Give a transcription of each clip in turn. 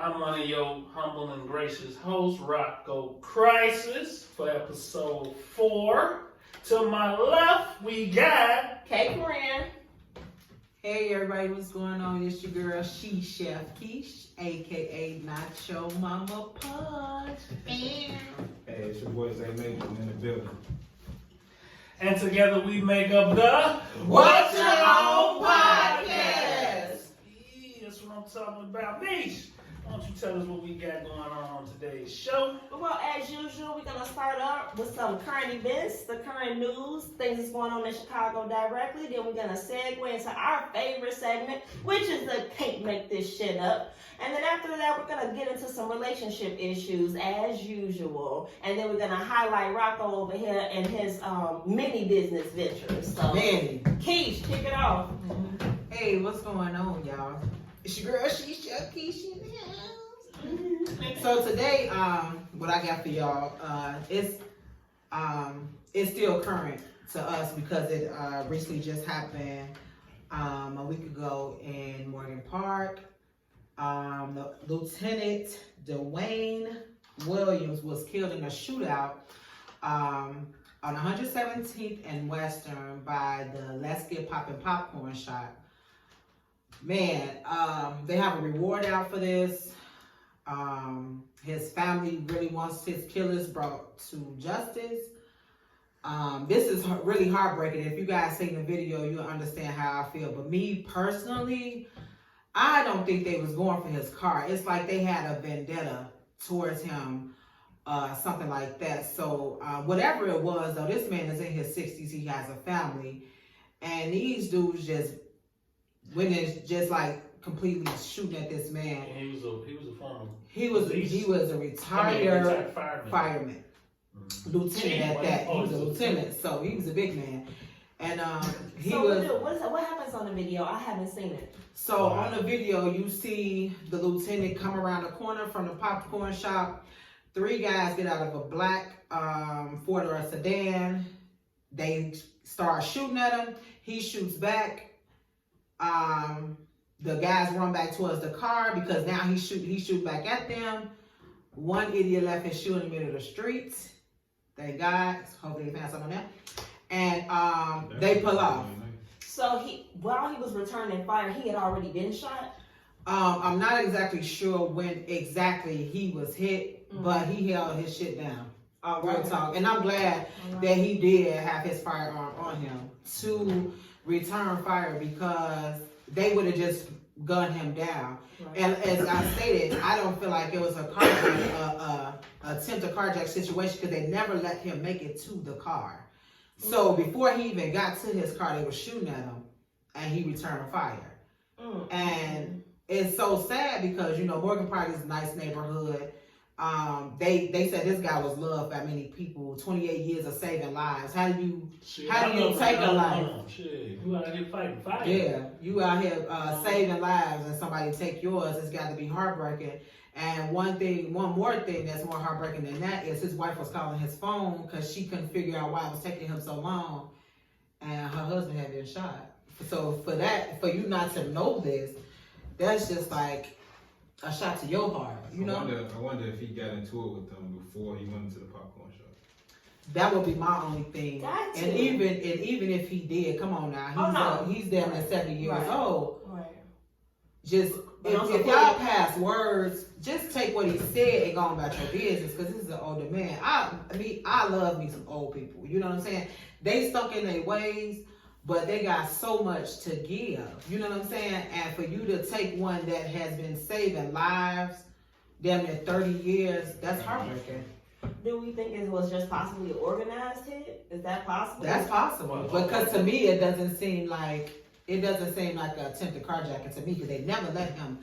I'm one of your humble and gracious hosts, Rocco Crisis, for episode 4. To my left, we got Kay Corinne. Hey everybody, what's going on? It's your girl, She Chef Keish, aka Nacho Mama Punch. Hey, it's your boy Zay Major in the building. and together we make up the What's Your Own Podcast? Yeah, that's what I'm talking about. Niche, why don't you tell us what we got going on today's show? Well, as usual, we're going to start up with some current events, the current news, things that's going on in Chicago directly. Then we're going to segue into our favorite segment, which is the Can't Make This Shit Up. And then after that, we're going to get into some relationship issues, as usual. And then we're going to highlight Rocco over here and his mini business ventures. So, Manny. Keish, kick it off. Hey, what's going on, y'all? It's your girl, She Chef Keish in the house. So today, what I got for y'all, it's still current to us because it recently just happened a week ago in Morgan Park. The Lieutenant Dwayne Williams was killed in a shootout on 117th and Western by the Let's Get Poppin' Popcorn shop. Man, they have a reward out for this. His family really wants his killers brought to justice. This is really heartbreaking. If you guys seen the video, you'll understand how I feel. But me personally, I don't think they was going for his car. It's like they had a vendetta towards him, something like that. So whatever it was, though, this man is in his 60s. He has a family. And these dudes just went in just like completely shooting at this man. And he was a former He was a retired fireman. Mm-hmm. Lieutenant at that. He was a lieutenant, so he was a big man. And what happens on the video? I haven't seen it. So on the video, you see the lieutenant come around the corner from the popcorn shop. 3 guys get out of a black Ford or a sedan. They start shooting at him. He shoots back. The guys run back towards the car because now he shoot back at them. One idiot left his shoe in the middle of the street. Thank God. Hopefully they found something on that. And they pull off. So while he was returning fire, he had already been shot? I'm not exactly sure when exactly he was hit, but he held his shit down. Real talk. And I'm glad that he did have his firearm on him to return fire because they would have just gunned him down. Right. And as I stated, I don't feel like it was a attempt to carjack situation because they never let him make it to the car. So before he even got to his car, they were shooting at him, and he returned fire. And it's so sad because Morgan Park is a nice neighborhood. They said this guy was loved by many people. 28 years of saving lives. How do you take a life? Shit, you out here fighting fire. Yeah, you out here saving lives, and somebody take yours. It's got to be heartbreaking. And one more thing that's more heartbreaking than that is his wife was calling his phone because she couldn't figure out why it was taking him so long, and her husband had been shot. So for you not to know this, that's just like a shot to your heart, I wonder if he got into it with them before he went into the popcorn shop. That would be my only thing. Gotcha. And even if he did, come on now, he's damn near 70 years old. Right. Just if y'all pass words, just take what he said and go on about your business because this is an older man. I love me some old people. You know what I'm saying? They stuck in their ways, but they got so much to give. You know what I'm saying? And for you to take one that has been saving lives, damn near 30 years, that's heartbreaking. Do we think it was just possibly an organized hit? Is that possible? That's possible. Because to me, it doesn't seem like an attempted carjacking to me because they never let him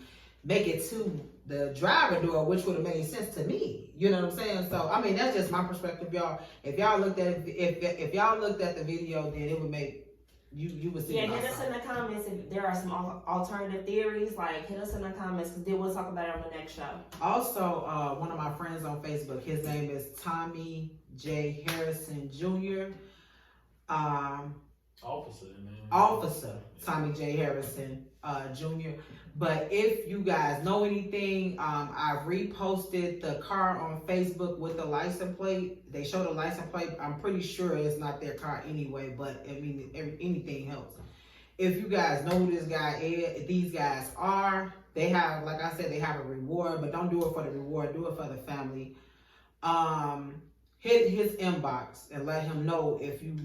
make it to the driver door, which would have made sense to me. You know what I'm saying? So I mean, that's just my perspective, y'all. If y'all looked at the video, then it would make you would see. Yeah, hit us in the comments if there are some alternative theories. Like hit us in the comments because then we'll talk about it on the next show. Also, one of my friends on Facebook, his name is Tommy J. Harrison Jr. Officer Tommy J. Harrison Jr. But if you guys know anything, I reposted the car on Facebook with the license plate. They showed the license plate. I'm pretty sure it's not their car anyway, but I mean, anything helps. If you guys know who this guy is, these guys are, they have, like I said, they have a reward, but don't do it for the reward, do it for the family. Hit his inbox and let him know if you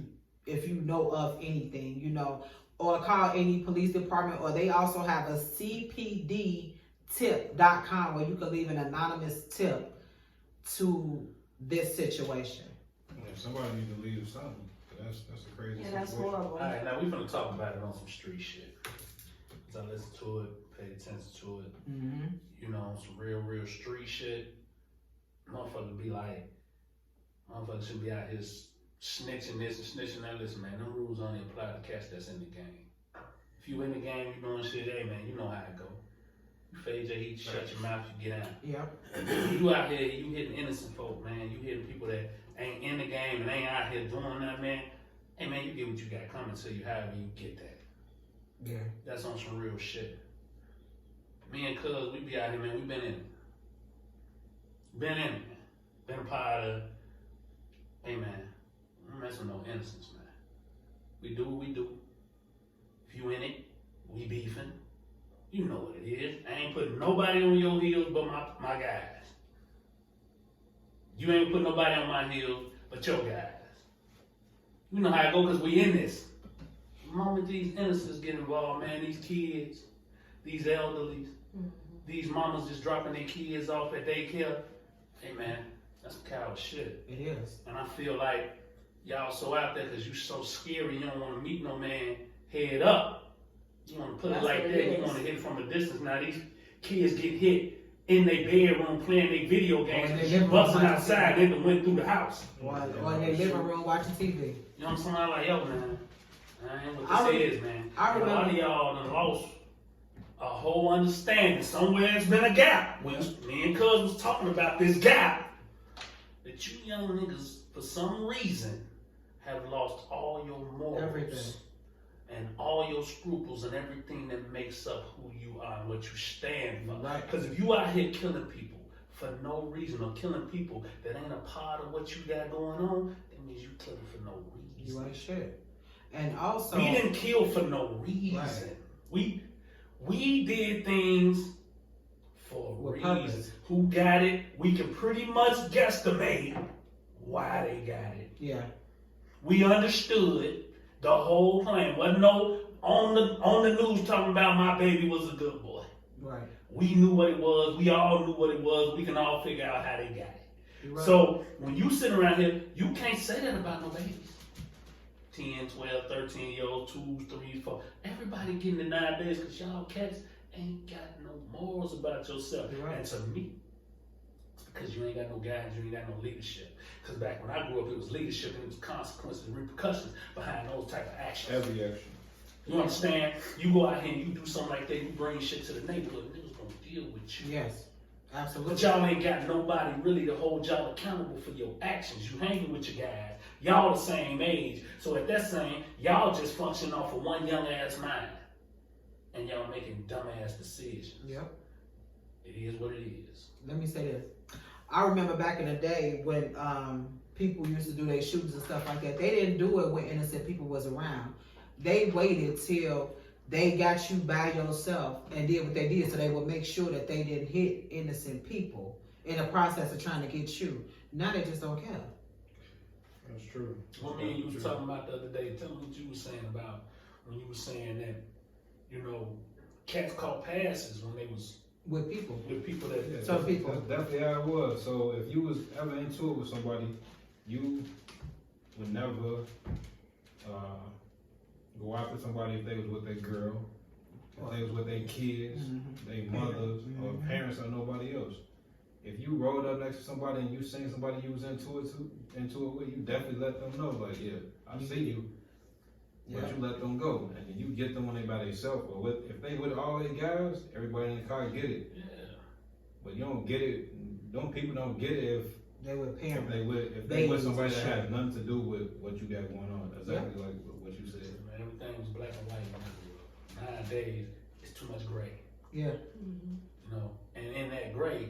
know of anything, you know, or call any police department, or they also have a cpdtip.com where you can leave an anonymous tip to this situation. Yeah, somebody need to leave something. That's a crazy Yeah, that's situation. horrible. Alright, now we're gonna talk about it on some street shit. So I listen to it, pay attention to it. Mm-hmm. You know, some real street shit. Motherfuckers be like, motherfuckers should be out here snitching this and snitching that. Listen, man, them rules only apply to cats that's in the game. If you in the game, you doing shit, hey man, you know how it go. You fade your heat, shut your mouth, you get out. Yep. You out here, you hitting innocent folk, man. You hitting people that ain't in the game and ain't out here doing that, man. Hey man, you get what you got coming to you, however you get that. Yeah. That's on some real shit. Me and Cuz, we be out here, man. We been in it. Been in it, man. Been a part of, hey man, don't mess with no innocence, man. We do what we do. If you in it, we beefing. You know what it is. I ain't putting nobody on your heels but my guys. You ain't putting nobody on my heels but your guys. You know how it go because we in this. The moment these innocents get involved, man, these kids, these elderlies, these mamas just dropping their kids off at daycare, hey man, that's coward shit. It is. And I feel like y'all so out there because you so scary, you don't want to meet no man head up. You want to put That's it like what that, it you is. want to hit from a distance. Now these kids get hit in their bedroom playing their video games, in their and living room busting watching outside, they done went through the house. Or in their living room watching TV. You know what I'm saying? I'm like, yo man, I ain't what I this re- is, man. I And a lot of remember- y'all done lost a whole understanding. Somewhere there's been a gap. When me and Cuz was talking about this gap, that you young niggas, for some reason, have lost all your morals. Everything. And all your scruples and everything that makes up who you are and what you stand for. Right. Because if you out here killing people for no reason or killing people that ain't a part of what you got going on, that means you killing for no reason. You ain't shit. And also, We didn't kill for no reason. Right. We did things for a With reason. purpose. Who got it? We can pretty much guesstimate why they got it. yeah. We understood the whole plan. Wasn't no on the news talking about my baby was a good boy. Right. We knew what it was. We all knew what it was. We can all figure out how they got it. You're right. So when you sit around here, you can't say that about no babies. 10, 12, 13-year-olds, 2, 3, 4. Everybody getting it nowadays because y'all cats ain't got no morals about yourself. You're right. And to me, it's because you ain't got no guidance, you ain't got no leadership. Because back when I grew up, it was leadership and it was consequences and repercussions behind those type of actions. Every action. You understand? You go out here and you do something like that, you bring shit to the neighborhood, niggas gonna deal with you. Yes. Absolutely. But y'all ain't got nobody really to hold y'all accountable for your actions. You hanging with your guys. Y'all the same age. So at that same, y'all just function off of one young ass mind. And y'all making dumbass decisions. Yep. It is what it is. Let me say this. I remember back in the day when people used to do their shootings and stuff like that. They didn't do it when innocent people was around. They waited till they got you by yourself and did what they did, so they would make sure that they didn't hit innocent people in the process of trying to get you. Now they just don't care. That's true. What me and you was talking about the other day, tell me what you were saying about when you were saying that, you know, cats caught passes when they was With people. with people that Yeah, Some people. That's definitely how it was. So if you was ever into it with somebody, you would never go after somebody if they was with their girl, if they was with their kids, their mothers, or parents, or nobody else. If you rolled up next to somebody and you seen somebody you was into it with, you definitely let them know, like, yeah, I see you. But you let them go, and then you get them when they by themselves. Or if they with all their guys, everybody in the car get it. yeah. But you don't get it. People don't get it if They were parents. they with somebody that has nothing to do with what you got going on. Exactly like what you said. Man, everything was black and white when I grew up. Nowadays, it's too much gray. Yeah. Mhm. You know, and in that gray,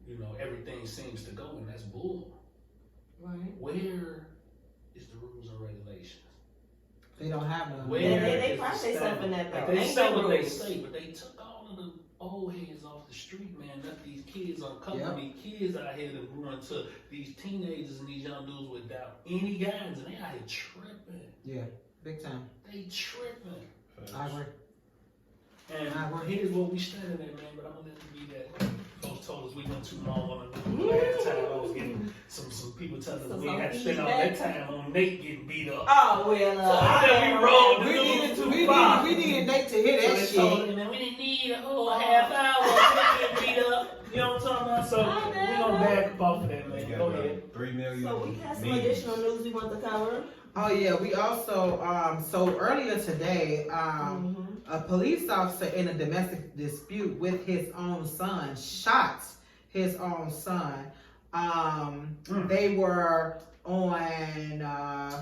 you know, everything seems to go, and that's bull. Right. Where is the rules and regulations? They don't have none. Where They is pride the themselves in that, standard? though. They Ain't say no what they rules. say, but they took all of the old heads off the street, man. Left these kids on couple Yep. of these kids out here that grew into these teenagers and these young dudes without any guidance, and they out here tripping. Yeah, big time. They tripping. I agree. And I agree. here's what we standing at, man. But I'm gonna let it be that. Folks told us we went too long on the last time. I was getting some people telling us Some we ain't had to spend all that time on Nate getting beat up. Oh, well, So then we rolled the We news needed, too we, far. needed, we needed Nate to hear So that they told shit. me, man, we didn't need a whole half hour of getting beat up. You know what I'm talking about? So we gonna back up off of that, They man. got Go ahead. 3 million. So we have some meetings. additional news we want to cover. Oh yeah, we also so earlier today, a police officer in a domestic dispute with his own son shot his own son. They were on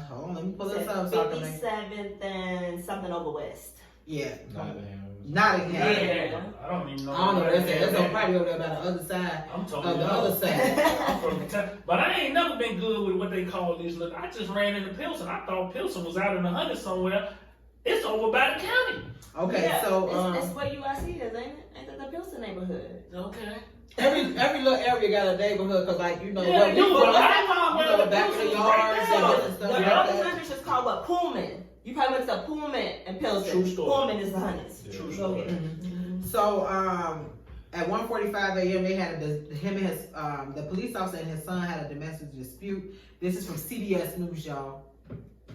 hold on, let me pull this up so I can make 57th and something over West. yeah. Nottingham. Nottingham. I don't even know. I don't know where that's at. That's probably over there by the other side I'm of talking the other side. I'm from the town. But I ain't never been good with what they call these. Look, I just ran into Pilsen. I thought Pilsen was out in the hundreds somewhere. It's over by the county. Okay, Yeah, so it's where UIC is, ain't it? Ain't that the Pilsen neighborhood? Okay. every little area got a neighborhood, cause like you know Yeah, what they we do, from, but I call you where know, the back of the Pilsen yards right and now. different stuff The like other that. hundreds is called what? Pullman. You probably went to Pullman and Pilsen. True story. Pullman is the hundreds. Yeah. True Go story. ahead. So at 1:45 a.m. they had him and his the police officer and his son had a domestic dispute. This is from CBS News, y'all.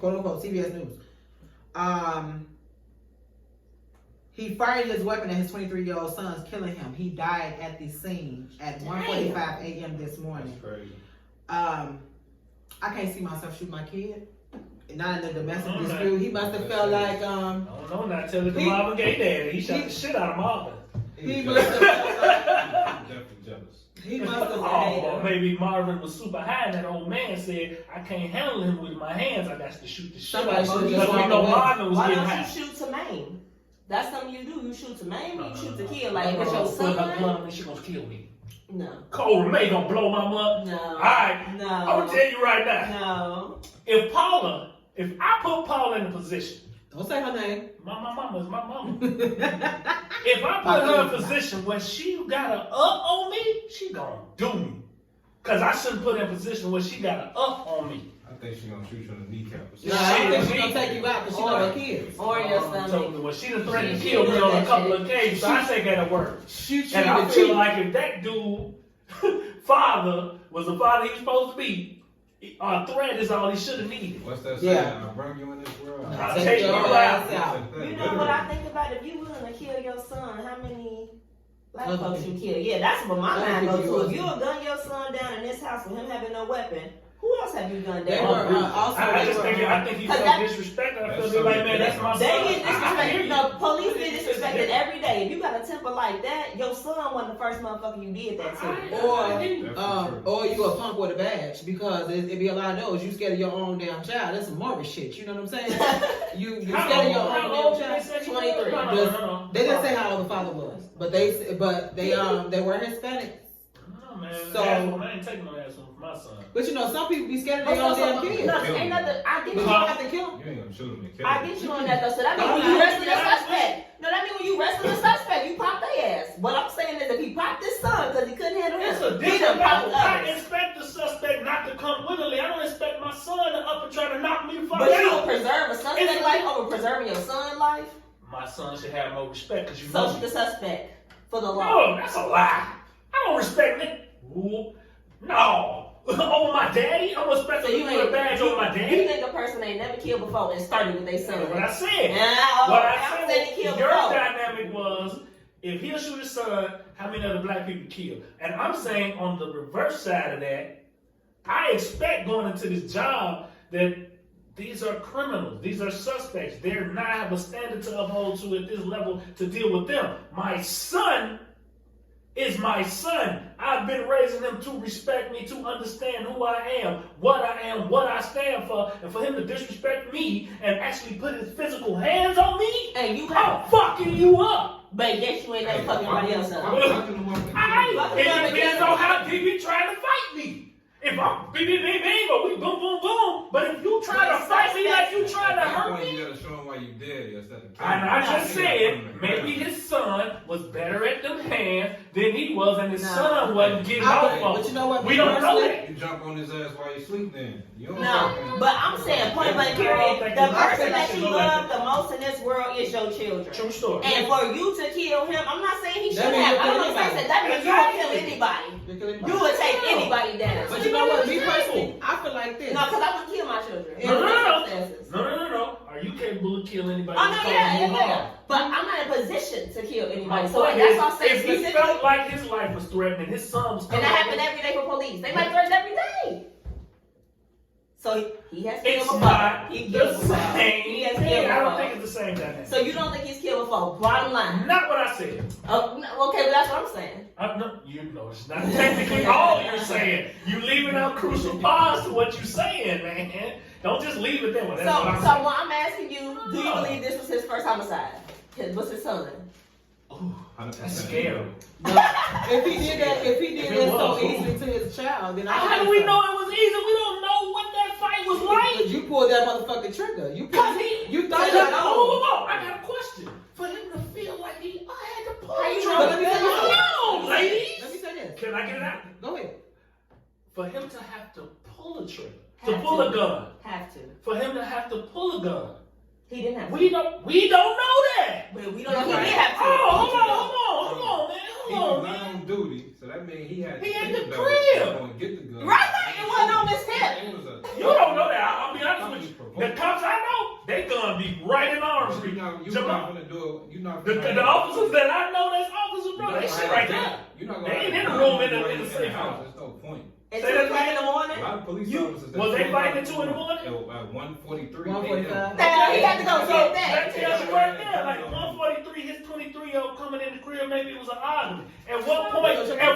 Quote unquote CBS News. He fired his weapon at his 23-year-old son's, killing him. He died at the scene at 1:45 a.m. this morning. That's crazy. I can't see myself shoot my kid. Not in a domestic Okay. dispute. He must have felt like I don't know. Not telling the He- Marvin Gaye daddy. He shot the shit out of Marvin. he must have felt like Definitely jealous. he must have Oh, maybe Marvin was super high and that old man said, I can't handle him with my hands. I got to shoot the shit Somebody out of should him. just Because we walk know away. Marvin was Why getting don't high. you shoot to maim? That's something you do. You shoot to maim, No, you no, shoot no, to no. kill. Like, if it's your Put her gun son. on me, she gonna kill me. No. Cole May gonna blow my mother. No. Alright, No. I'm gonna tell you right now. No. If I put Paula in a position, Don't say her name. my mama is my mama. If I put her in a position where she got a up on me, she gonna do me. Cause I shouldn't put her in a position where she got a up on me. I think she's gonna shoot you in the kneecap. or Nah, something. I think she's gonna take you out because she know her kids. Or your So, stomach. well, she done threatened to kill me on a couple of occasions, so I take that at work. Shoot you And in I the feel cheek. like if that dude, father, was the father he was supposed to be, a threat is all he should have needed. What's that Yeah. saying? I bring you in this world. I'll Take take your you ass out. out. You know what I think about? If you willing to kill your son, how many black Other folks you people. kill? Yeah, that's what my Other mind people goes you to. If also- you'll gun your son down in this house with him having no weapon, who else have you gunned They down? were also I they just were, think I think he Cause felt that- disrespected. I That's feel like, something man, that's my They son. get I hear disrespected. you. The police get It's disrespected different. every day. If you got a temper like that, your son wasn't the first motherfucker you did that to. or you a punk with a badge because it be a lot of those. You scared of your own damn child. That's some Morris shit. You know what I'm saying? You How scared of your old- own how damn old did they child. say he was? 23. No. They didn't say how old the father was, but they were Hispanic. No, man. So- I ain't taking no ass from my son. But you know, some people be scared of But their own so- damn so- kids. no, ain't nothing. I get But you you. don't have to kill them. You ain't gonna shoot him and kill I him. get you on that though. So that means No, when no, you no, arresting a no, suspect. No, that means when you arresting a suspect, you pop their ass. What I'm saying is if he popped his son because he couldn't handle It's him, a he different done popped level. I others. expect the suspect not to come willingly. I don't expect my son to up and try to knock me the fuck But you will out. preserve a suspect It's- life over preserving your son's life. My son should have more respect because you So know should me. the suspect for the law. No, that's a lie. I don't respect Nick. No. Over my daddy? I don't respect So him you to put a ain't badge over my You daddy. think a person ain't never killed before and started with their son? That's what I said. Yeah, What I'm I saying said he killed your before. dynamic was, if he'll shoot his son, how many other black people kill? And I'm saying on the reverse side of that, I expect going into this job that these are criminals. These are suspects. They're not have a standard to uphold to at this level to deal with them. My son is my son. I've been raising him to respect me, to understand who I am, what I stand for, and for him to disrespect me and actually put his physical hands on me, And you I'm fucking you up. but yes, you ain't never fucking anybody else up. It depends on how deep you trying to fight me. If I'm bing, bing, bing, bing, or we boom, boom, boom, but if you try to fight me like you trying to hurt me, you gotta show him why you did instead of and I just said, maybe his son was better at them hands than he was, and his son wasn't getting off of But you know what? We don't know that. You jump on his ass while you sleep then. You don't No, but I'm saying point blank period. The person that you love the most in this world is your children. True story. And for you to kill him, I'm not saying he should That means have. you'll I'm kill not saying that means you will kill anybody. You would take anybody down. But you know what? Me personally, I feel like this. No, because I would kill my children. No. Are you capable of killing anybody? Oh, no, yeah. But I'm not in a position to kill anybody. So point that's is, why I'm saying if he specifically. felt like his life was threatened, his son was And coming. that happen every day for police. They might threaten every day. So he has killed It's before. not He the killed before. same. He has thing. killed I don't before. think it's the same dynamic. So you don't think he's killed before? Bottom line. Not what I said. Okay, but that's what I'm saying. No, you know, it's not technically all you're saying. You leaving out crucial parts to what you're saying, man. Don't just leave it there. Well, So that's what I'm saying. what I'm asking you, do you believe this was his first homicide? What's his son? That's scary. If he did that so was, easily to his child, then How do we know it was easy? We don't know what that fight was like. You pulled that motherfucking trigger. You thought Whoa, that whoa, whoa. I got a question. For him to feel like I had to pull How you the know? trigger. Come on, ladies. Let me say this. Can I get it out? Go ahead. For him to have to pull a trigger, Have to pull a gun, Have to. for him to have to pull a gun, He didn't have to. we don't know that. But we don't know he did have to. Oh, hold on, man. He Hold was on, not man. on duty, so that means he had to He had think the about crib. it. Going to get the gun. Right, it wasn't on this tip. It was a- You don't know that. I'll be honest with you. The cops I know, they gonna be right in Orange Street. You're not gonna do it. You're not. The officers that I know, that's officers, bro. They shit right there. You're not They gonna. ain't in the room in the safe house. There's no point. At Say 2 that o'clock in the A morning? lot of police You- officers. was they fighting at 2 in the morning? At 1:43. 1:45. Damn, he had to go So get that that. tells you right there, like 143, his 23-year-old coming in the crib, maybe it was an argument. At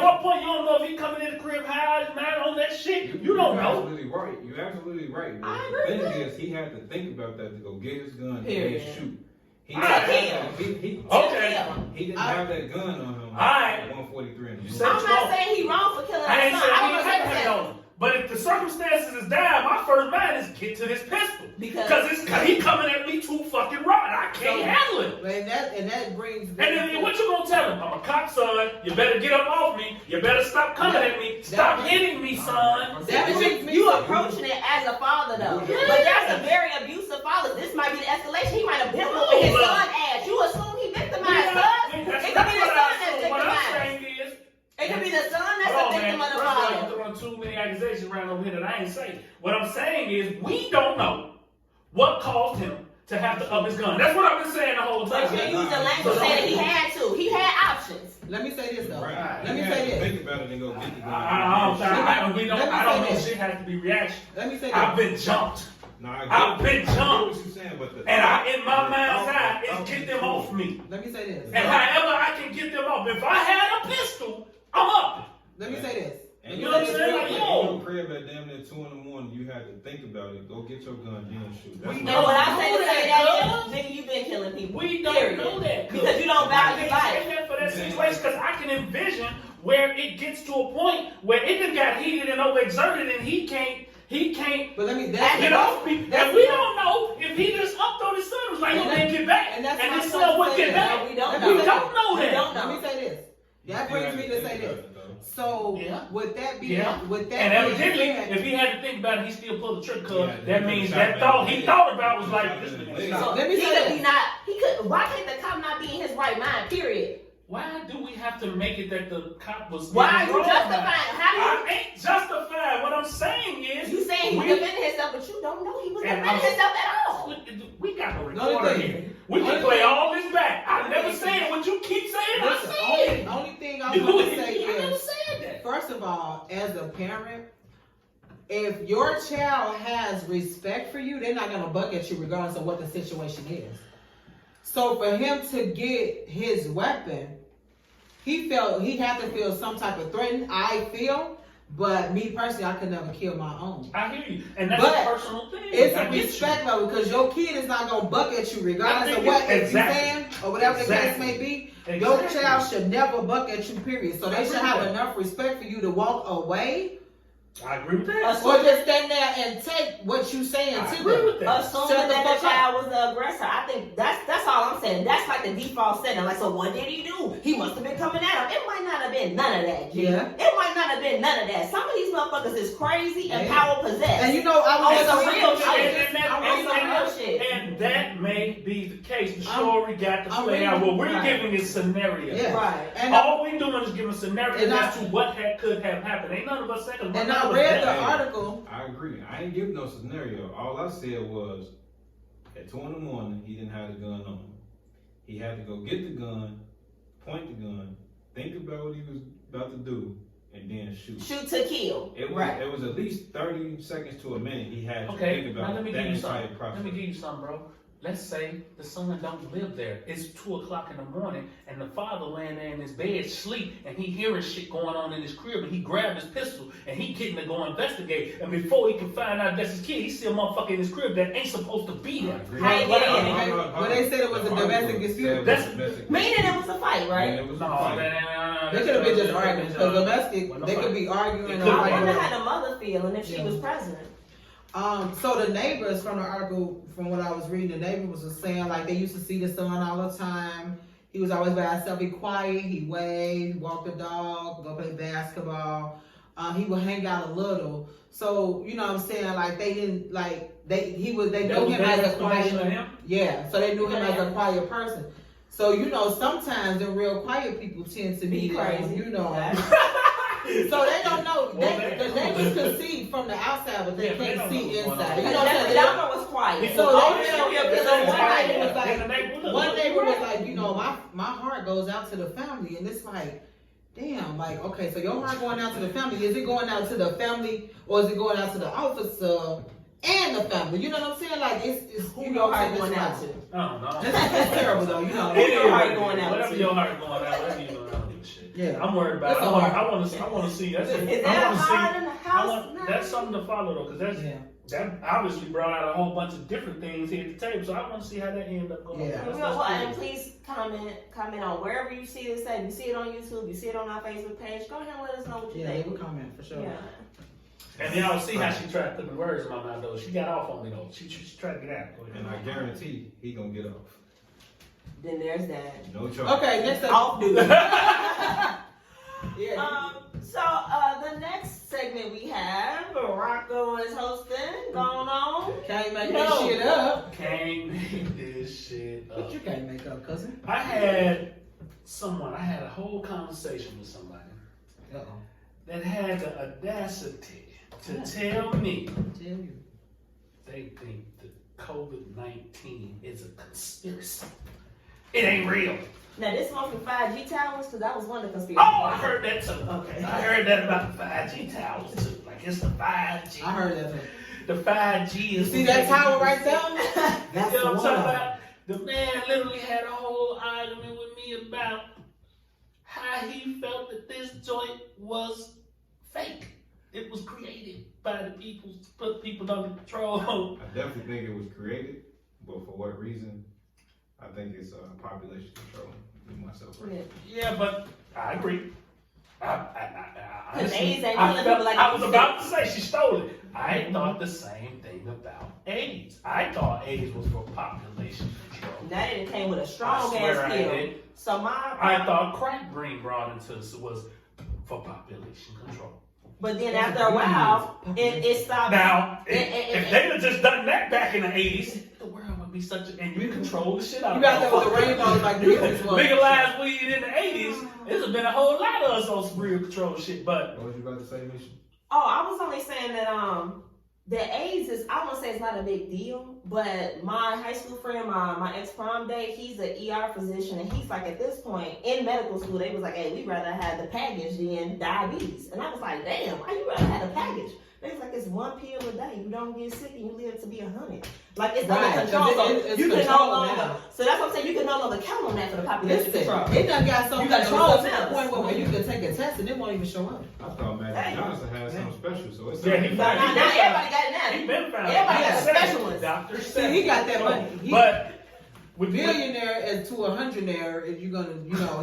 what point you don't know if he coming in the crib high, mad on that shit? You don't You're know. absolutely right. You're absolutely right. I The agree thing with is, he had to think about that to go get his gun Period. and shoot. He All didn't right. have that- he- Okay. He didn't have that gun on him. All right. At 1:43 in the You morning. said- I'm not saying he wrong for killing I his ain't son. saying I he don't had know it on him. But if the circumstances is dire, my first mind is get to this pistol. Because he coming at me too fucking raw and I can't handle it. And that brings. And then what you gonna tell him? I'm a cop, son. You better get up off me. You better stop coming at me. Stop hitting me, son. That brings me. You approaching it as a father though. But that's a very abusive father. This might be the escalation. He might have been whooping his son ass. You assume he victimized us? It could be the son that's What I'm victimized. saying is, It could be the son that's hold a on, victim man. of the First of all, father. you're throwing too many accusations around over here that I ain't saying. What I'm saying is, we don't know what caused him to have to up his gun. That's what I've been saying the whole But time. you're using language saying that he had to. He had options. Let me say this though. Right. Let me He had say to this. think about it and go get the gun. I don't know. this. Shit has to be reaction. Let me say I've this. been jumped. No, I get I've it. been I get jumped. what you're saying, but the- And in my mind's eye, it's get them off me. Let me say this. And however I can get them off. If I had a pistol, I'm up. Let me say this. And You know what I'm saying? Like, in yo. your crib at damn near 2 in the morning, you had to think about it. Go get your gun, then shoot. That's We And don't when I know say that, that, cuz. nigga, you been killing people. We don't Period. know that. cuz. Because you don't value I can't life. say that for that situation because I can envision where it gets to a point where it done got heated and overexerted and he can't But let me. get off me. And we don't know if he just upped on his son was like, yo, man, get back. And And that's my his point son would to get say back. that. We don't Let know. me We say- don't know We that. don't Let know. me say this. That brings me to say this. So Yeah. with that being, Yeah. with that And being evidently, said- if he had to think about it, he still pulled the trigger. Cause Yeah, that he means shot that back thought in the he leg. thought about was Shot like, back this in the nigga leg. stop. So Let me he say could this. be not. He could. Why can't the cop not be in his right mind? Period. Why do we have to make it that the cop was? Why are getting you wrong? justifying? How I ain't justifying. What I'm saying is, you saying he we- defended himself, but you don't know he was And defending himself at all? We got a The only recorder thing- here. We the can only play thing- all this back. I never said what you keep saying. I Listen, said. only thing I You want to I say never is, said that. first of all, as a parent, if your child has respect for you, they're not gonna buck at you regardless of what the situation is. So for him to get his weapon, he had to feel some type of threat. I feel But me personally, I could never kill my own. I hear you, and that's But a personal thing. It's I a get you. respect level because your kid is not gonna buck at you regardless of think what it- if you exactly. saying or whatever the case Exactly. may be. Exactly. Your child should never buck at you, period. So I they agree should have with that. enough respect for you to walk away I agree with that. or just stand there and take what you saying I to agree them. with that. Assuming Shut the that fuck the child was the aggressor, I think that's all I'm saying. That's like the default setting. Like, so what did he do? He must have been coming at him. It might not have been none of that. G. Yeah. It might not have been none of that. Some of these motherfuckers is crazy and Yeah. power possessed. And you know, I Oh, was it's a real I shit. was- I want some real shit. And that may be the case. The I'm- story got to I'm play out. reading- What we're right. giving is scenario. Yeah. Right. And All we doing is giving scenarios And I- as to what could have happened. Ain't none of us saying. and I read the article. I agree. I ain't give no scenario. All I said was, at 2 in the morning, he didn't have the gun on him. He had to go get the gun, point the gun, think about what he was about to do, and then shoot. Shoot to kill. It was Right. it was at least 30 seconds to a minute he had to Okay, think now about let me that give you entire something. process. Let me give you something, bro. Let's say the son don't live there. It's 2:00 in the morning, and the father laying there in his bed, sleep, and he hearing shit going on in his crib, and he grabbed his pistol, and he getting to go investigate. And before he can find out that's his kid, he see a motherfucker in his crib that ain't supposed to be I there. agree. Hey, Hold yeah. on, hold on. But they said it was The a domestic article dispute. said it was That's- domestic. Meaning it was a fight, right? And it was a No, fight. They could have been just arguing. Because domestic, Well, no they fight. could be arguing. It or could I be. fighting. wonder how the mother feeling if she Yeah. was present. So the neighbors from the article, from what I was reading, the neighbors was saying like they used to see the son all the time. He was always by himself, be quiet, he waved, walk the dog, go play basketball. He would hang out a little. So, you know what I'm saying? Like they didn't like they knew him as a quiet. Yeah, so they knew him as a quiet person. So, you know, sometimes the real quiet people tend to be crazy. you know. That's- So they don't know. Well, The neighbors can see from the outside, but they Yeah, but they can't don't see know what's going inside. on. You know Because what I'm that saying? number was quiet. So All they this know- shit was so one quiet. neighbor was like- In the neighborhood. One neighbor was like, you know, my heart goes out to the family, and it's like, damn, like, okay, so your heart going out to the family. Is it going out to the family, or is it going out to the officer and the family? You know what I'm saying? Like, it's Who you your know, heart it's going like- out to? I don't know. It's terrible though, you know. Who your heart going out Whatever to? your heart going out, whatever you going out, I don't give a shit. Yeah. I'm worried about. That's It. a heart. I want to see. That's Is I that a want to see. heart in the house? That's something to follow though, because that's Yeah. that obviously brought out a whole bunch of different things here at the table. So I want to see how that ended up going. Yeah. That's Well, and cool. please comment on wherever you see this at. You see it on YouTube, you see it on our Facebook page. Go ahead and let us know what you Yeah, they think. would comment for sure. Yeah. And y'all see how she tried to put the words in my mouth though. She got off on me though. She tried to get out. Go ahead. And I guarantee he gonna get off. Then there's that. No charge. Okay, next up. Off duty. Yeah. So the next segment we have, Rocco is hosting, going on. Can't make No. this shit up. Can't make this shit But up. you can't make up, cousin. I had a whole conversation with somebody Uh-oh. that had the audacity to tell me Tell you. they think that COVID-19 is a conspiracy. It ain't real. Now this one from 5G towers, because that was one of the conspiracy. Oh, I heard that too. Okay. I heard that about the 5G towers too. Like it's the 5G. I heard that. The 5G You is. see that tower right there? That's You know the what I'm talking one. about? The man literally had a whole argument with me about how he felt that this joint was fake. It was created by the people to put people under control. I definitely think it was created, but for what reason? I think it's population control. Me, myself, right? Yeah, but I agree. Because AIDS ain't I killing felt- people like I it was used about to say she stole it. I thought the same thing about AIDS. I thought AIDS was for population control. That it came with a strong I swear ass I pill. did. So I thought crack being brought into this was for population control. but then after a while, it stopped. Now, And- if they'd have just done that back in the 80s, the world would be such a, and you control the shit out You of got that with the motherfuckers. rainbows like this one. Legalized weed in the 80s, there's been a whole lot of us on some real control shit, but What was you about to say, Misha? Oh, I was only saying that the AIDS is, I won't say it's not a big deal, but my high school friend, my ex-prom date, he's an ER physician, and he's like, at this point, in medical school, they was like, hey, we'd rather have the package than diabetes. And I was like, damn, why you rather have the package? It's like it's one pill a day. You don't get sick and you live to be 100. Like it's Right, under control. 'cause So it's you can no controlled longer. now. So that's what I'm saying. You can no longer count on that for the population Listen, control. it done got so You much control to the them. point where you can take a test and it won't even show up. I thought Magic Johnson had something special, so it's Yeah, he Now everybody got it now. He been found. Everybody got He special said it. ones. Doctor See, said he it. got that money. He, But with billionaire is to 100-aire if you're gonna,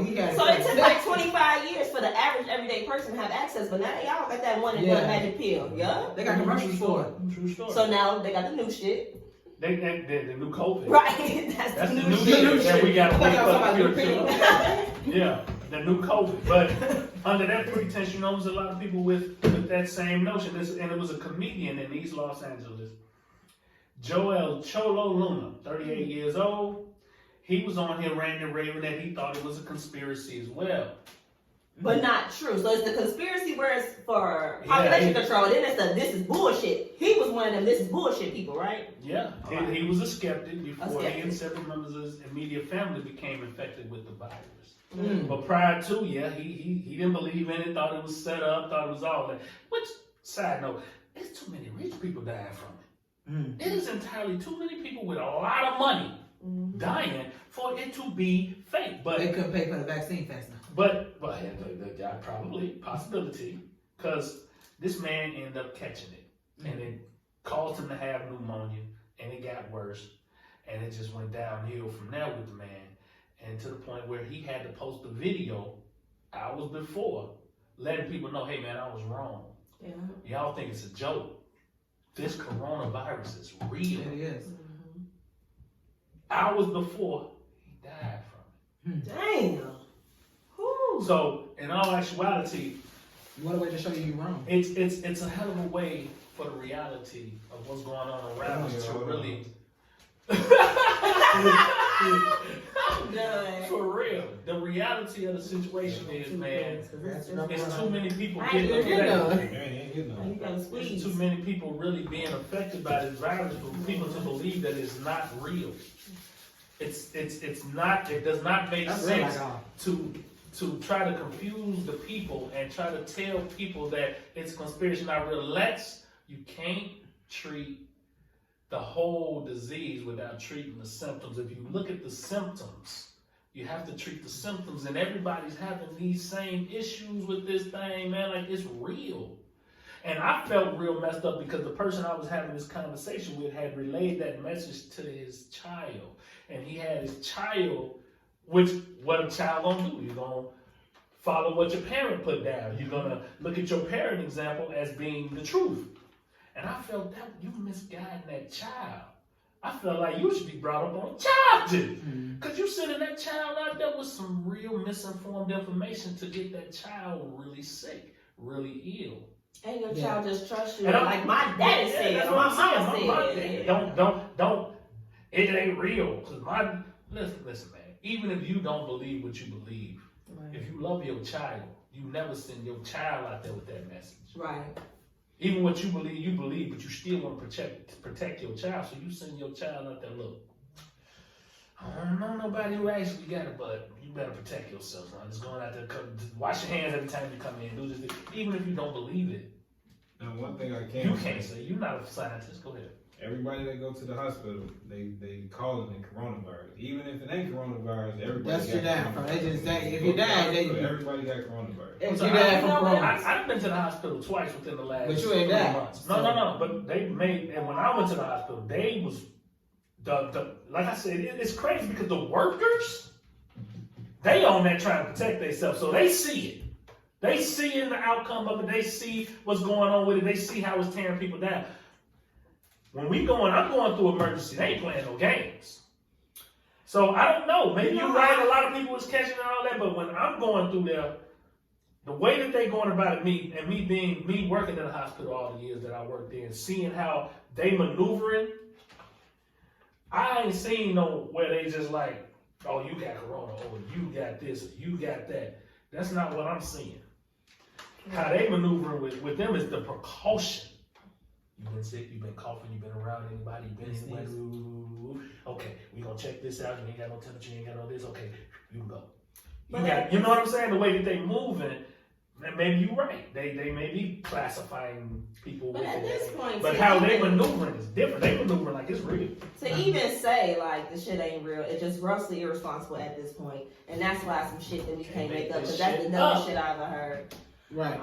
he got So it took like 25 years for the average everyday person to have access, but now they all got that one and Yeah. one magic pill. Yeah. They got commercials for it. True story. So now they got the new shit. they the new COVID. Right. That's That's the the new new shit. shit that we got to I wait thought for somebody the was cure to. Yeah, the new COVID. But under that pretense, there's a lot of people with that same notion. And it was a comedian in East Los Angeles, Joel Cholo Luna, 38 years old. He was on here ranting and raving that he thought it was a conspiracy as well. But not true. So it's the conspiracy where it's for population control. Then it's the this is bullshit. He was one of them this is bullshit people, right? Yeah, he was a skeptic before A he and skeptic. several members of his immediate family became infected with the virus. Mm. But prior to, he didn't believe in it, thought it was set up, thought it was all that. Which, side note, there's too many rich people dying from it. It is entirely too many people with a lot of money dying for it to be fake. But They couldn't pay for the vaccine fast enough. But yeah, probably possibility, because this man ended up catching it, and it caused him to have pneumonia, and it got worse, and it just went downhill from there with the man, and to the point where he had to post a video hours before, letting people know, hey man, I was wrong. Yeah. Y'all think it's a joke. This coronavirus is real. It is. Hours before, he died from it. Damn. Whew. So, in all actuality, What a way to show you you're wrong. it's a hell of a way for the reality of what's going on around us to really. I'm done. For real, the reality of the situation is, man, it's too many people I getting ain't affected. know. You gotta There's squeeze. too many people really being affected by this virus for people to believe that it's not real. It's not. It does not make That's real sense like all. to try to confuse the people and try to tell people that it's a conspiracy not real. You can't treat the whole disease without treating the symptoms. If you look at the symptoms, you have to treat the symptoms, and everybody's having these same issues with this thing, man. Like, it's real. And I felt real messed up because the person I was having this conversation with had relayed that message to his child. And he had his child, which what a child gonna do? You're gonna follow what your parent put down. You're gonna look at your parent example as being the truth. And I felt that you misguiding that child. I felt like you should be brought up on charges. Because you sending that child out there with some real misinformed information to get that child really sick, really ill. And your child just trust you. And Like my daddy Yeah, said, that's or what my I'm mama saying. My said. dad, don't. It ain't real. Cause listen, man. Even if you don't believe what you believe, if you love your child, you never send your child out there with that message. Right. Even what you believe, but you still want to protect your child, so you send your child out there. Look, I don't know nobody who actually got it, but you better protect yourself. Son. Just going out there, wash your hands every time you come in. Do this, even if you don't believe it. Now, one thing I You can't say. You're not a scientist. Go ahead. Everybody that go to the hospital, they call it a coronavirus. Even if it ain't coronavirus, everybody That's got your dad from. They just say if Go you to the die, hospital, then everybody got coronavirus. if So you die you from know what? corona. I've been to the hospital twice within the last But you ain't 3 died. months. No. But they made, and when I went to the hospital, they was like I said, it's crazy because the workers, they on there trying to protect themselves, so they see it. They see in the outcome of it. They see what's going on with it. They see how it's tearing people down. When I'm going through emergency. They ain't playing no games. So I don't know. Maybe you're right. A lot of people was catching all that, but when I'm going through there, the way that they going about it, me working in the hospital all the years that I worked there, and seeing how they maneuvering, I ain't seen where they just like, oh, you got corona, or you got this, or you got that. That's not what I'm seeing. How they maneuvering with them is the precaution. You've been sick, you've been coughing, you've been around anybody, you've been anywhere. Okay, we gonna check this out. You ain't got no temperature, you ain't got no this. Okay, you can go. You know what I'm saying? The way that they moving, And maybe you're right. They may be classifying people But with at this point, but to how they even- maneuvering is different. They maneuver like it's real. To even say like the shit ain't real, it's just grossly irresponsible at this point, and that's why some shit that we can't make up. Because that's the dumbest shit I ever heard. Right.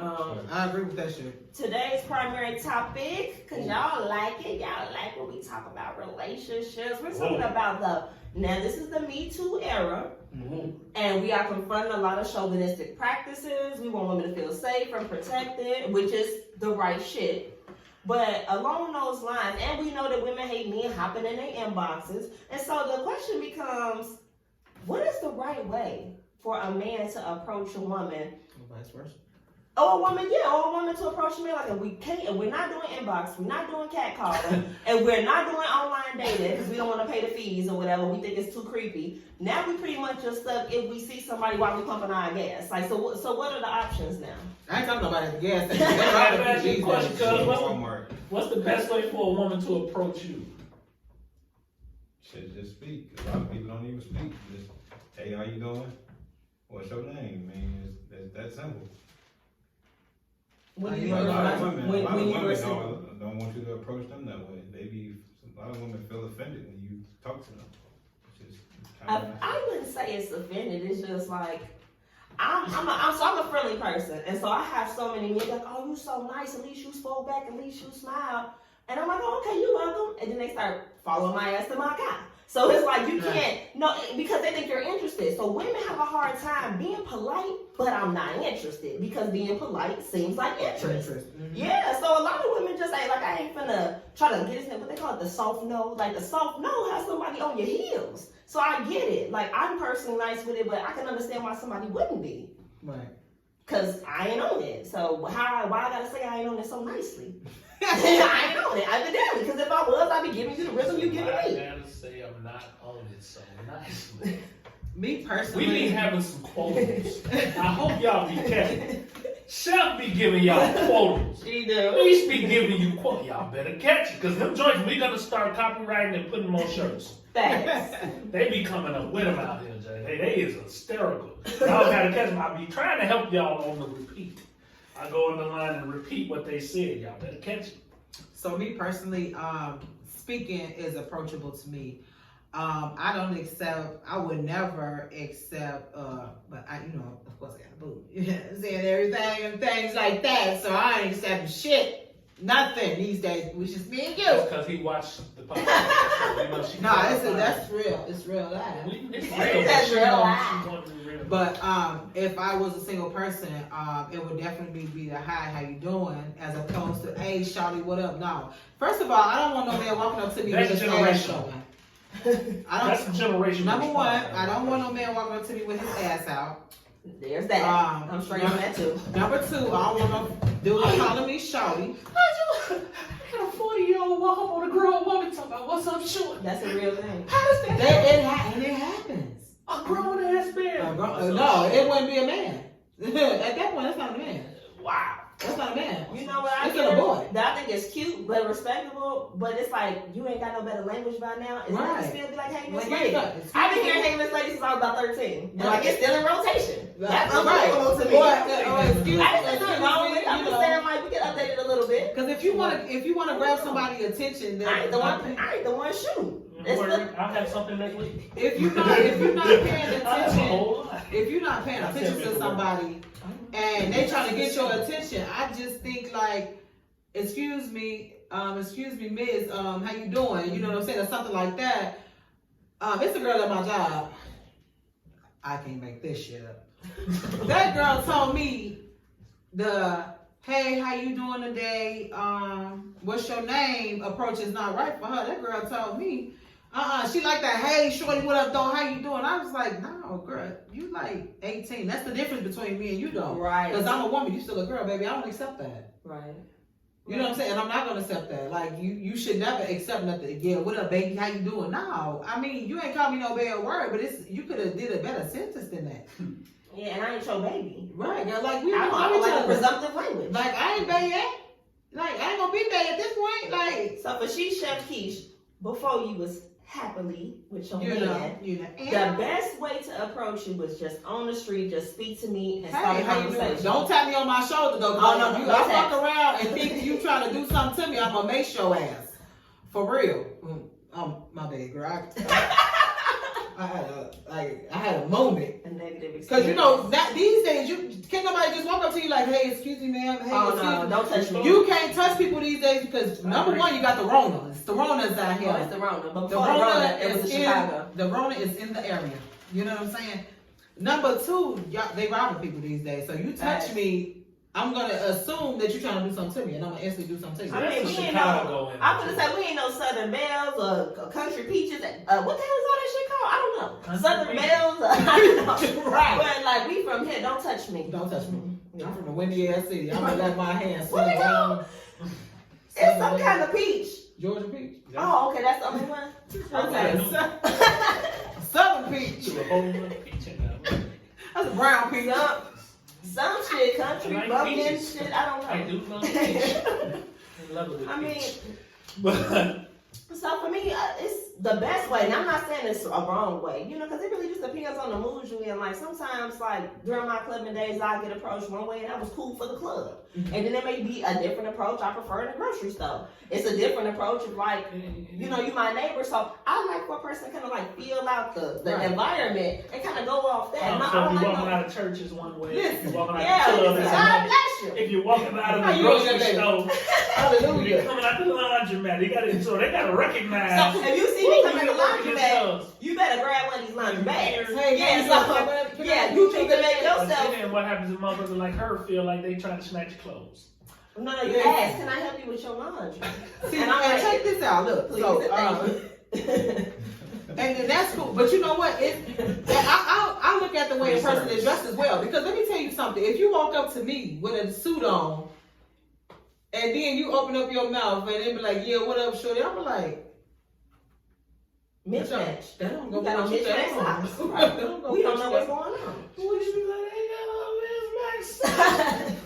I agree with that shit. Today's primary topic, cause y'all like it, y'all like when we talk about relationships. We're talking about now this is the Me Too era, and we are confronting a lot of chauvinistic practices. We want women to feel safe and protected, which is the right shit. But along those lines, and we know that women hate men hopping in their inboxes, and so the question becomes, what is the right way for a man to approach a woman? Or vice versa. Or a woman to approach me like, if we're not doing inbox, we're not doing catcalling, and we're not doing online dating because we don't want to pay the fees or whatever. We think it's too creepy. Now we pretty much just stuck if we see somebody while we pumping our gas. Like, so what are the options now? I ain't talking about it. Gas I have to ask you a question, cuz Walmart. what's the best way for a woman to approach you? Shit, just speak. A lot of people don't even speak. Just, hey, how you doing? What's your name? I mean, it's that simple. When A you lot first- of women when you first- don't want you to approach them that way. A lot of women feel offended when you talk to them. It's just I wouldn't say it's offended. It's just like I'm a friendly person, and so I have so many men like, oh, you so nice. At least you spoke back. At least you smile. And I'm like, oh, okay, you're welcome. And then they start following my ass to my guy. So it's like you can't because they think you're interested. So women have a hard time being polite, but I'm not interested because being polite seems like interest. Mm-hmm. Yeah, so a lot of women just ain't like, I ain't finna try to get this, what they call it, the soft no. Like the soft no has somebody on your heels. So I get it. Like I'm personally nice with it, but I can understand why somebody wouldn't be. Right. Cause I ain't on it. So why I gotta say I ain't on it so nicely? I ain't on it, evidently. Because if I was, I'd be giving you the rhythm you giving I me. gotta say I'm not on it so nicely. Me personally. We be having some quotas. I hope y'all be catching. Chef be giving y'all quotas. She do. We be giving you quotas. Y'all better catch it. Because them joints, we gonna start copywriting and putting them on shirts. Thanks. They be coming up with them out here, Jay. They is hysterical. Y'all gotta catch them. I be trying to help y'all on the repeat. I go in the line and repeat what they said. Y'all better catch it. So me personally, speaking is approachable to me. I would never accept, but I, of course I got a boo. You know what I'm saying? Everything and things like that. So I ain't accepting shit, nothing these days, which is me and you. Because he watched the podcast. That's real. It's real life. It's That's real. real. She wants to be real. But if I was a single person, it would definitely be the hi, how you doing, as opposed to, hey, shawty, what up? No. First of all, I don't want no man walking up to me That's with his ass generational. showing. That's a generation. Number one, I don't want no man walking up to me with his ass out. There's that. I'm straight on that too. Number two, I don't want no dude calling me shawty. I had a 40-year-old walk up on a grown woman talking about what's up, short. That's a real thing. How does that happen? It happens. A grown ass man. No, it wouldn't be a man. At that point, that's not a man. Wow. That's not a man. You know what I It's get? a boy. That I think it's cute, but respectable. But it's like you ain't got no better language by now. Is Right. it still be like, hey, Miss Like, Lady? it's I've been hearing hey, Miss Lady since I was about 13. And like it's still in rotation. Right. That's unbelievable to me. Excuse I ain't nothing wrong with it. I'm you just know. saying like we can update it a little bit. Because if you want to grab somebody's attention, then I ain't the one shooting. I'll have something next week. if you're not paying I have a attention, whole lot. if you're not paying attention to somebody and they trying to get your attention, I just think like, excuse me, miss, how you doing? You know what I'm saying? Or something like that. It's a girl at my job. I can't make this shit up. That girl told me hey, how you doing today? What's your name? Approach is not right for her. That girl told me, she like that, hey, shorty, what up, though? How you doing? I was like, no, girl, you like 18. That's the difference between me and you, though. Right. Because I'm a woman, you still a girl, baby. I don't accept that. Right. You know what I'm saying? And I'm not going to accept that. Like, you should never accept nothing. Yeah, what up, baby? How you doing? No. I mean, you ain't called me no bad word, but you could have did a better sentence than that. Yeah, and I ain't your baby. Right, girl. Like, we I don't don't like like the presumptive language. Like, I ain't bad yet. Like, I ain't gonna be bad at this point. Like, So for She Chef Keish, before you was happily with your You man, know. the best way to approach you was just on the street, just speak to me and start Hey, a how you doing? conversation. Don't tap me on my shoulder though. Oh, no, You, no, I tap. fuck around and think you trying to do something to me, I'm gonna make your ass. For real. My bad, girl. I had a moment. A negative experience. Cause you know that these days can't nobody just walk up to you like, hey, excuse me, ma'am. Hey, Oh excuse no, me. don't touch me. You can't touch people these days because number one, you got the Rona. It's the Ronas out here. Oh, it's the Rona. But The before the Rona Rona, it was is the Chicago. the Rona is in the area. You know what I'm saying? Number two, they robbing people these days. So you touch Right. me, I'm gonna assume that you're trying to do something to me, and I'm gonna instantly do something to you. I mean, That's we a ain't Chicago in I'm there, gonna say we ain't no Southern Bells or Country Peaches. What the hell is all that shit called? I don't know. Country Southern Peaches. Bells. I don't know. Right. But like we from here, don't touch me. Don't touch me. I'm from the windy ass city. I'm gonna let my hands What swing they call? down. It's some kind of peach. Georgia peach. Oh, okay, that's the only one. Okay. Southern peach. To a whole nother peach in there. That's a brown peach. Some shit, country, I like bumpkin peaches. shit. I don't know. I do love peach. I love it. I mean, But so for me, it's the best way, and I'm not saying it's a wrong way, you know, because it really just depends on the mood you in. Like sometimes, like during my clubbing days, I get approached one way, and that was cool for the club. Mm-hmm. And then there may be a different approach I prefer in the grocery store. It's a different approach of like, you know, you my neighbor, so I like for a person to kind of like feel out the Right. environment and kind of go off that. so I if don't you like walking no- out of church is one way. Listen, If you walking out yeah, of the club is God another. bless you. If you're walking out of How the you grocery doing that, store, you're Hallelujah. coming out the laundromat. They gotta recognize. So if you see me come in the laundromat, you better grab one of these laundry bags. Hey, Yeah, man, so yeah, you can make But yourself. then what happens if motherfuckers like her feel like they trying to snatch your clothes? No, you Yeah. ask, can I help you with your laundry? See, And I'm and like, check this out. Look, Please, so thank you. and that's cool. But you know what? I look at the way a person is dressed as well. Because let me tell you something. If you walk up to me with a suit on, and then you open up your mouth and they be like, "Yeah, what up, shorty?" I'm like, Mismatch. "That don't go You got with on what you mismatch got on." socks. That don't go We with don't what know you what's got going on. What you be like? They got all this back.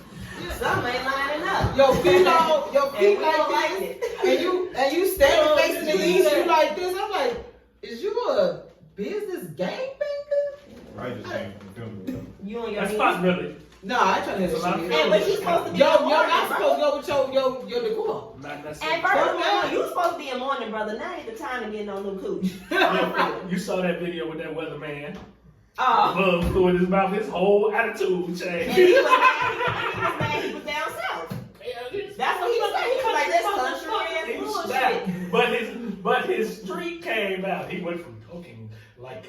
Some ain't lining up. Your feet on, your And feet we don't like like this, it. and you standing facing the east, you like this. I'm like, is you a business gangbanger? Right, just came from the film. You on your That's knees. possibility. No, I ain't trying to It's a lot of hit And but you supposed to be Yo, in you're mourning, not supposed brother. to go with your decor. Not And necessarily. first of Fuck all, you supposed to be in mourning, brother. Now ain't the time to get no new cooch. You saw that video with that weatherman. Oh. Bug flew in his mouth. His whole attitude And changed. he was mad he was down south. That's what he was saying. He was like, this country He is snapped. bullshit. But his streak came out. He went from talking like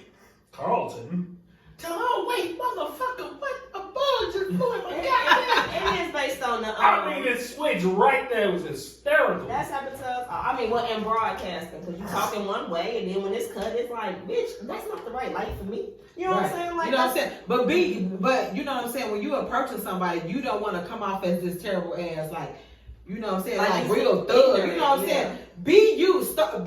Carlton to, oh wait, motherfucker, what a bug just flew in my goddamn. It is based on the. I mean, it switched right there. It was hysterical. That's happened to us. I mean, well, in broadcasting, because you talking one way, and then when it's cut, it's like, bitch, that's not the right life for me. You know what I'm saying? Like, you know what I'm saying? But you know what I'm saying? When you approaching somebody, you don't want to come off as this terrible ass, like, you know what I'm saying? Like Like you real said, thug. ignorant, You know what I'm yeah. saying? Be you.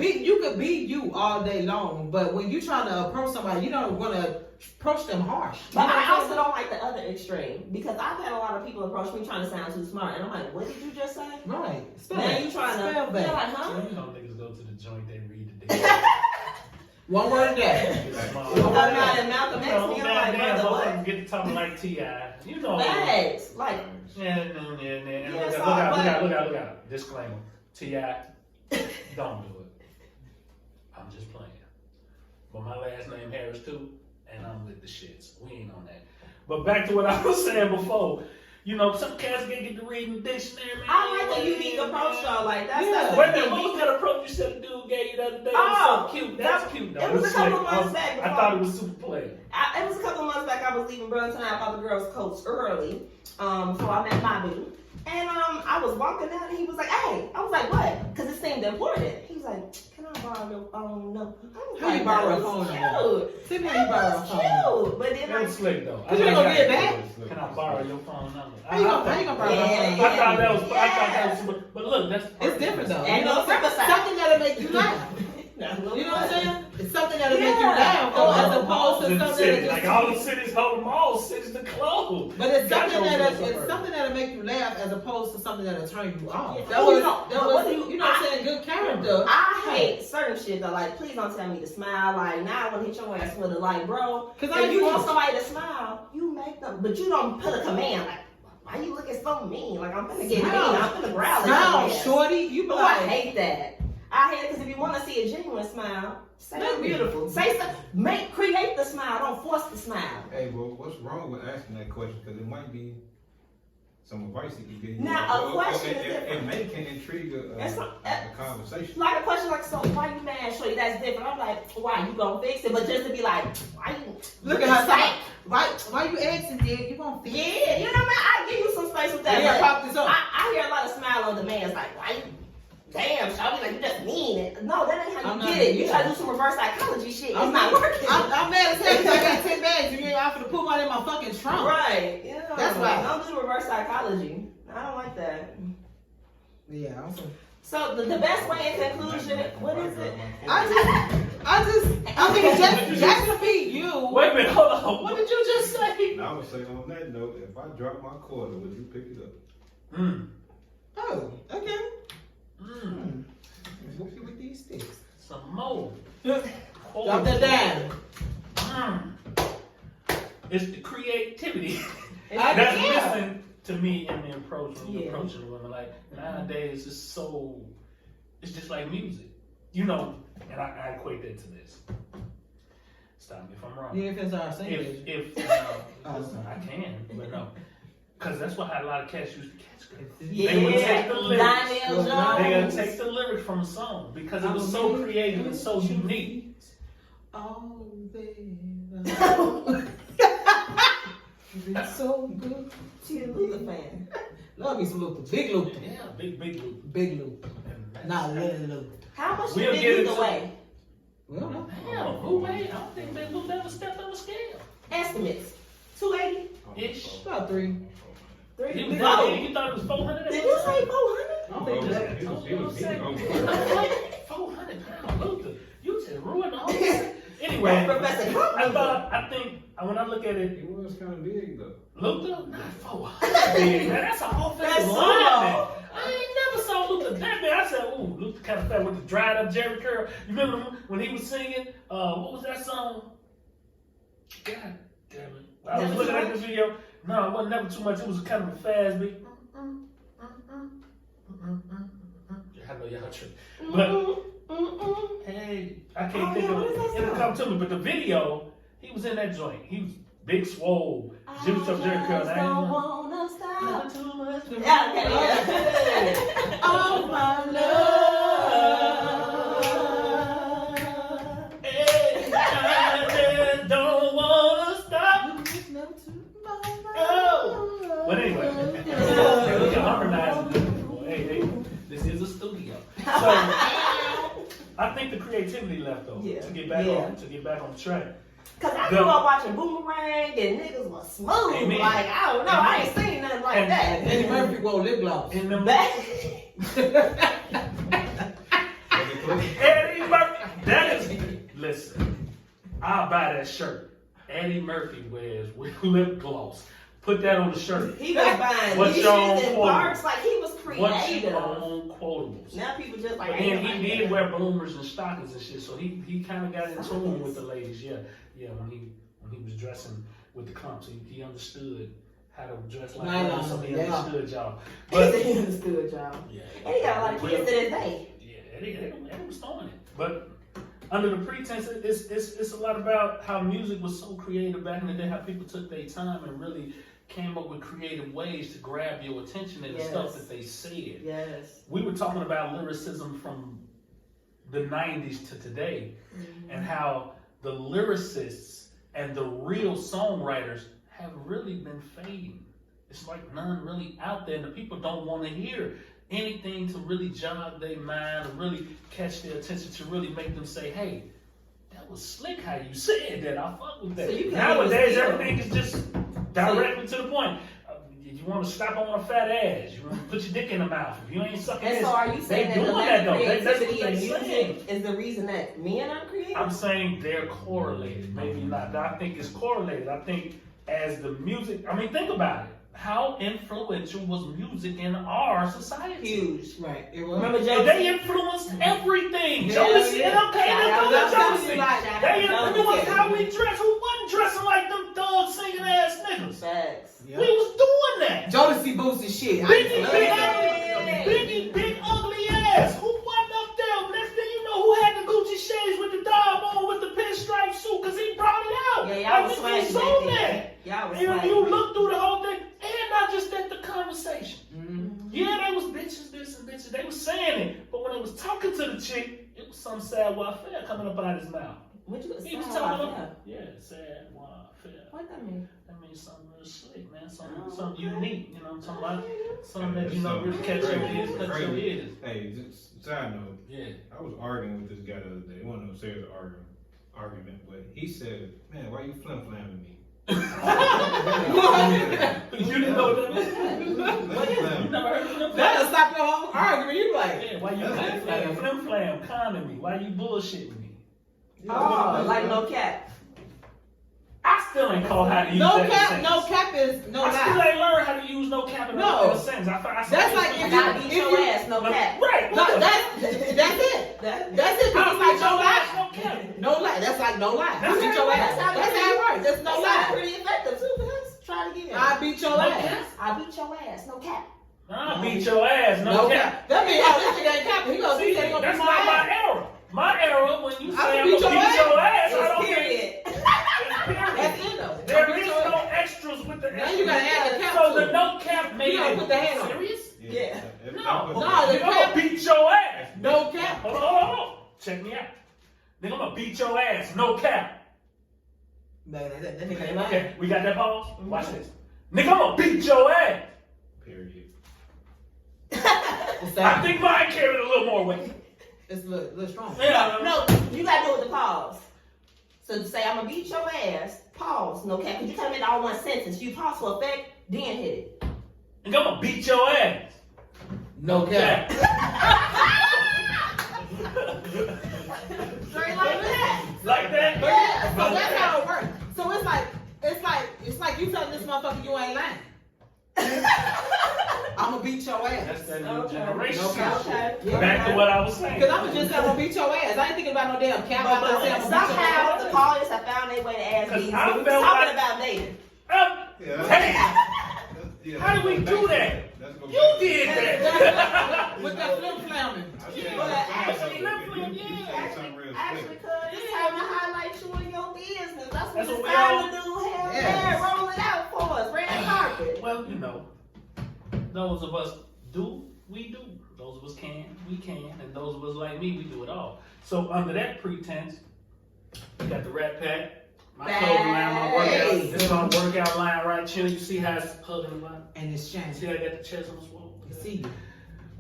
You could be you all day long, but when you trying to approach somebody, you don't want to approach them harsh. But You know what I I'm also saying? don't like the other extreme because I've had a lot of people approach me trying to sound too smart, and I'm like, what did you just say? Right. Spell Now that. you trying to? Spell They're that. like, huh? You know, niggas go to the joint, they read the day. One word a day. I'm not in Malcolm X. You know, Me, I'm like, goddamn, brother, what? motherfuckers get to talking like T.I. You know. Facts. Like, Yeah. And Yeah, look so, out. Disclaimer. T.I. Don't do it. I'm just playing. But my last name Harris too, and I'm with the shits. We ain't on that. But back to what I was saying before. You know, some cats can get to reading the dictionary. Man. I like the unique approach though. Like that's Yeah. the Wait a minute, thing. what was that approach you said the dude gave you the other day? Oh, It was so cute. That's cute though. it was a couple slick. months back I before- thought it was super play. It was a couple months back. I was leaving Burlington. I bought the girls' coats early. So I met my boo. And I was walking out and he was like, hey. I was like, what? Because it seemed important. He was like, can I borrow your phone number? I was How like, you borrow that a was phone number? cute. See me It how you borrow a was phone number. cute. But then That I was slick though. You ain't gonna get it that. back? Can I borrow your phone number? How you gonna borrow Yeah, a phone number? I thought that was super. But look, that's It's different though. And You know, no sympathize. something that'll make you laugh. That's You know what I'm saying? It's something that'll make you laugh, though, as opposed to something cities, that like just. all the cities hold malls, cities to close. But it's Got something no it's suburb. something that'll make you laugh as opposed to something that'll turn you off. Yeah. That Oh, was no, that but was what do you- you know what I'm saying, good character. I hate certain shit though. Like, please don't tell me to smile. Like, now I want to hit your ass with it. Like, bro, 'Cause if you want somebody to smile, you make them. But you don't put a command like, why you looking so mean? Like, I'm gonna get mean. I'm gonna growl at Smile, your ass. shorty. You be Oh, I like, hate that. I hate it because if you want to see a genuine smile, say it's Maybe. beautiful. Say something. Create the smile. Don't force the smile. Hey, well, what's wrong with asking that question? Because it might be some advice he can give you. Now, a Or question it, is it, different. may can intrigue It's a conversation. Like a question like, so why you mad? Shorty, that's different. I'm like, why you gonna fix it? But just to be like, why you look at her psych? side. Why you asking, Dick? You gonna fix it? Yeah, you know what? I give you some space with that. Yeah, but pop this up. I hear a lot of smile on demand. It's like, why you? Damn, Shawty, like you just mean it. No, that ain't how I'm you not- get it. You yeah. try to do some reverse psychology shit. It's I'm not working. I'm mad as hell because I got 10 bags and you ain't offered to put one in my fucking trunk. Right. Yeah. That's why. Don't do reverse psychology. I don't like that. Yeah, I'm so. So the best way in conclusion, what is it? I think just be you. Wait a minute, hold on. What did you just say? And I would say on that note, if I drop my quarter, would you pick it up? Mm. Oh, okay. Mm. Whoop you with these sticks. Some more. Drop that down. It's the creativity. I- That's yeah. missing to me in the approach when you're Yeah. approaching women. Like nowadays, it's so. It's just like music, you know. And I equate that to this. Stop me if I'm wrong. You ain't finna start singing. If I can, but no, because that's what a lot of cats used to catch girls. Yeah. They would take the lyrics. Donnell Jones. They gotta take the lyrics from a song because it was so creative and so unique. Oh, baby. It's so good. She's a Luther fan. Love me some Luther. Big Luther. Yeah, big loop. Big Luther. Not little Luther. How much We'll you get think it either to- way? We don't know. Hell, who made? I don't think Big Lou never stepped on the scale. Estimates. 280? Ish. About 3. 3? He was Oh. down. You thought it was 400? Did you say 400? I don't think that. He was 400 pound Luther. You just ruined the whole thing. Anyway, Professor Trump. I think when I look at He it, was kind of big though. Luther, not 400. Man, that's an offensive That's lineman. small. I ain't never saw Luther that big. I said, ooh, Luther kind of fat with the dried up Jerry Curl. You remember when he was singing, what was that song? God damn it. I was Never looking Too at this video. No, it wasn't never too much. It was kind of a fast beat. I know y'all tripping. But, hey, I can't Oh, think yeah, of what it. is that It'll song? come to me. But the video, he was in that joint. He was big, swole, juice up Jerry Curl. I don't wanna stop. Not too much. Yeah, okay, yeah. Oh, my love. Hey, I just don't wanna stop. Oh. But anyway, we can harmonize it. Hey, this is a studio. So I think the creativity left though Yeah. to get back on track. Cause I grew up watching Boomerang and niggas was smooth. Amen. Like, I don't know, I ain't seen nothing like And- that. Eddie Murphy wore lip gloss. In them Back. Eddie Murphy, that is. Listen, I'll buy that shirt. Eddie Murphy wears with lip gloss. Put that on the shirt. He was buying What's dishes your own and quote? parks, like he was What's creative. your own quotables? Now people just like, But ain't then he nobody did that. wear bloomers and stockings and shit, so he kind of got in tune with the ladies. Yeah, when he was dressing with the clumps, he understood how to dress like Nylon, that, so he yeah. understood y'all. He But said he understood, y'all. yeah, And he got a lot of kids to this day. yeah, Eddie was throwing it. But under the pretense, it's a lot about how music was so creative back in the day, how people took their time and really came up with creative ways to grab your attention and the Yes. stuff that they said. Yes. We were talking about lyricism from the 90s to today and how the lyricists and the real songwriters have really been fading. It's like none really out there, and the people don't want to hear anything to really jog their mind or really catch their attention to really make them say, hey, that was slick how you said that. I fuck with that. So you can Nowadays, feel- everything is just directly to the point. You want to slap on a fat ass. You want to put your dick in the mouth. If you ain't sucking And this, so are you saying they that the doing lack that of though. That's what creativity in they saying. music is the reason that men aren't creative? I'm saying they're correlated. Maybe not. I think it's correlated. I think as the music, I mean, think about it. How influential was music in our society? Huge. Right. It was. Remember And Jodeci? they influenced everything. Yeah, Jodeci, yeah. and okay, Shout they out go to to Jodeci. Jodeci. They influenced how we dress. Who wasn't dressing like them thug singing ass niggas? Facts. Yeah. We was doing that. Jodeci boots and shit. Biggie, Hey. big ugly ass. Who wasn't up there? Next thing you know, who had the Gucci shades with the dog on with the pinstripe suit? Cause he brought it out. Yeah, y'all was Like, we swaggy sold back then. that. Y'all was And swaggy. you look through the whole thing, and not just that, the conversation. Mm-hmm. Yeah, they was bitches, this and bitches. They was saying it, but when they was talking to the chick, it was some sad warfare coming up out of his mouth. What you He was say? talking about, yeah, sad warfare. What that mean? That means something real slick, man. Something unique. You know what I'm talking about? Something that you know really catch your ears, catch your ears. Hey, just side note. Yeah. I was arguing with this guy the other day. It wasn't no serious argument, but he said, "Man, why you flim-flamming me?" You didn't know that? You never heard of flim That'll flam? stop your whole argument. You like, Yeah, why you flim flam, conning me? Why you bullshitting me? Oh, like no cap. I still ain't caught how to use no that in a cap, sentence. no cap is no I still lie. ain't learned how to use no cap in No. a sentence. That's like I if gotta you- beat your ass, no cap. Right. No, that's it. That's it. That's it. 'Cause I'll it's like beat no your ass, lie. no cap. No lie. That's like no lie. That's I beat how your it ass. works. That's how it works. That's no That's lie. pretty effective too, cuz. Try it again. I beat your No ass. cap. I beat your ass, no cap. I'll beat your ass, no cap. That means oh, this nigga ain't capping. He gonna See, say he gonna that's beat not my my ass. era. My era, when you I say can I'm beat gonna your beat your ass, I It's don't period. It's That's period. it though. There Beat is your no ass. extras with the Now extras. you gotta add the cap So to the it. no cap made You gotta it put the hand on it. serious? Yeah. No, No, the nigga, I'm cap- gonna beat your ass. No cap. Hold on. Check me out. Nigga, I'm gonna beat your ass. No cap. Man, that nigga ain't lying. Okay, we got that pause? Watch this. Nigga, I'm gonna beat your ass. Period. It's I that. think mine carried a little more weight. It's a little strong. Yeah. No, you gotta do it with the pause. So to say I'm gonna beat your ass, pause, no cap. Cause you tell me all one sentence. You pause for effect, then hit it. Nigga, I'm gonna beat your ass. No cap. Straight like that. Like that? Yeah, so that's how it works. So it's like you telling this motherfucker you ain't lying. I'ma beat your ass. That's that new Okay. generation. No cap. Okay. Yeah. Back to what I was saying. Cause I'ma just say I'ma beat your ass. I ain't thinking about no damn cap. I'm gonna say I'ma beat your Somehow ass. the callers have found their way to ask Cause these. I We were felt talking like- about dating. Yeah. Hey, how did we do that? You did that. With that flip flamming. Actually, Actually, Actually, cuz it's time to highlight you in your business. That's what That's it's what we time to do. Hell Yes. yeah, roll it out for us. Red carpet. Well, you know, those of us do, we do. Those of us can, we can. And those of us like me, we do it all. So under that pretense, we got the Rat Pack. My clothing line, my workout. Hey. This is my workout line right here. You see how it's hugging the line? And it's See changing. how I got the chest on the swole? You see you.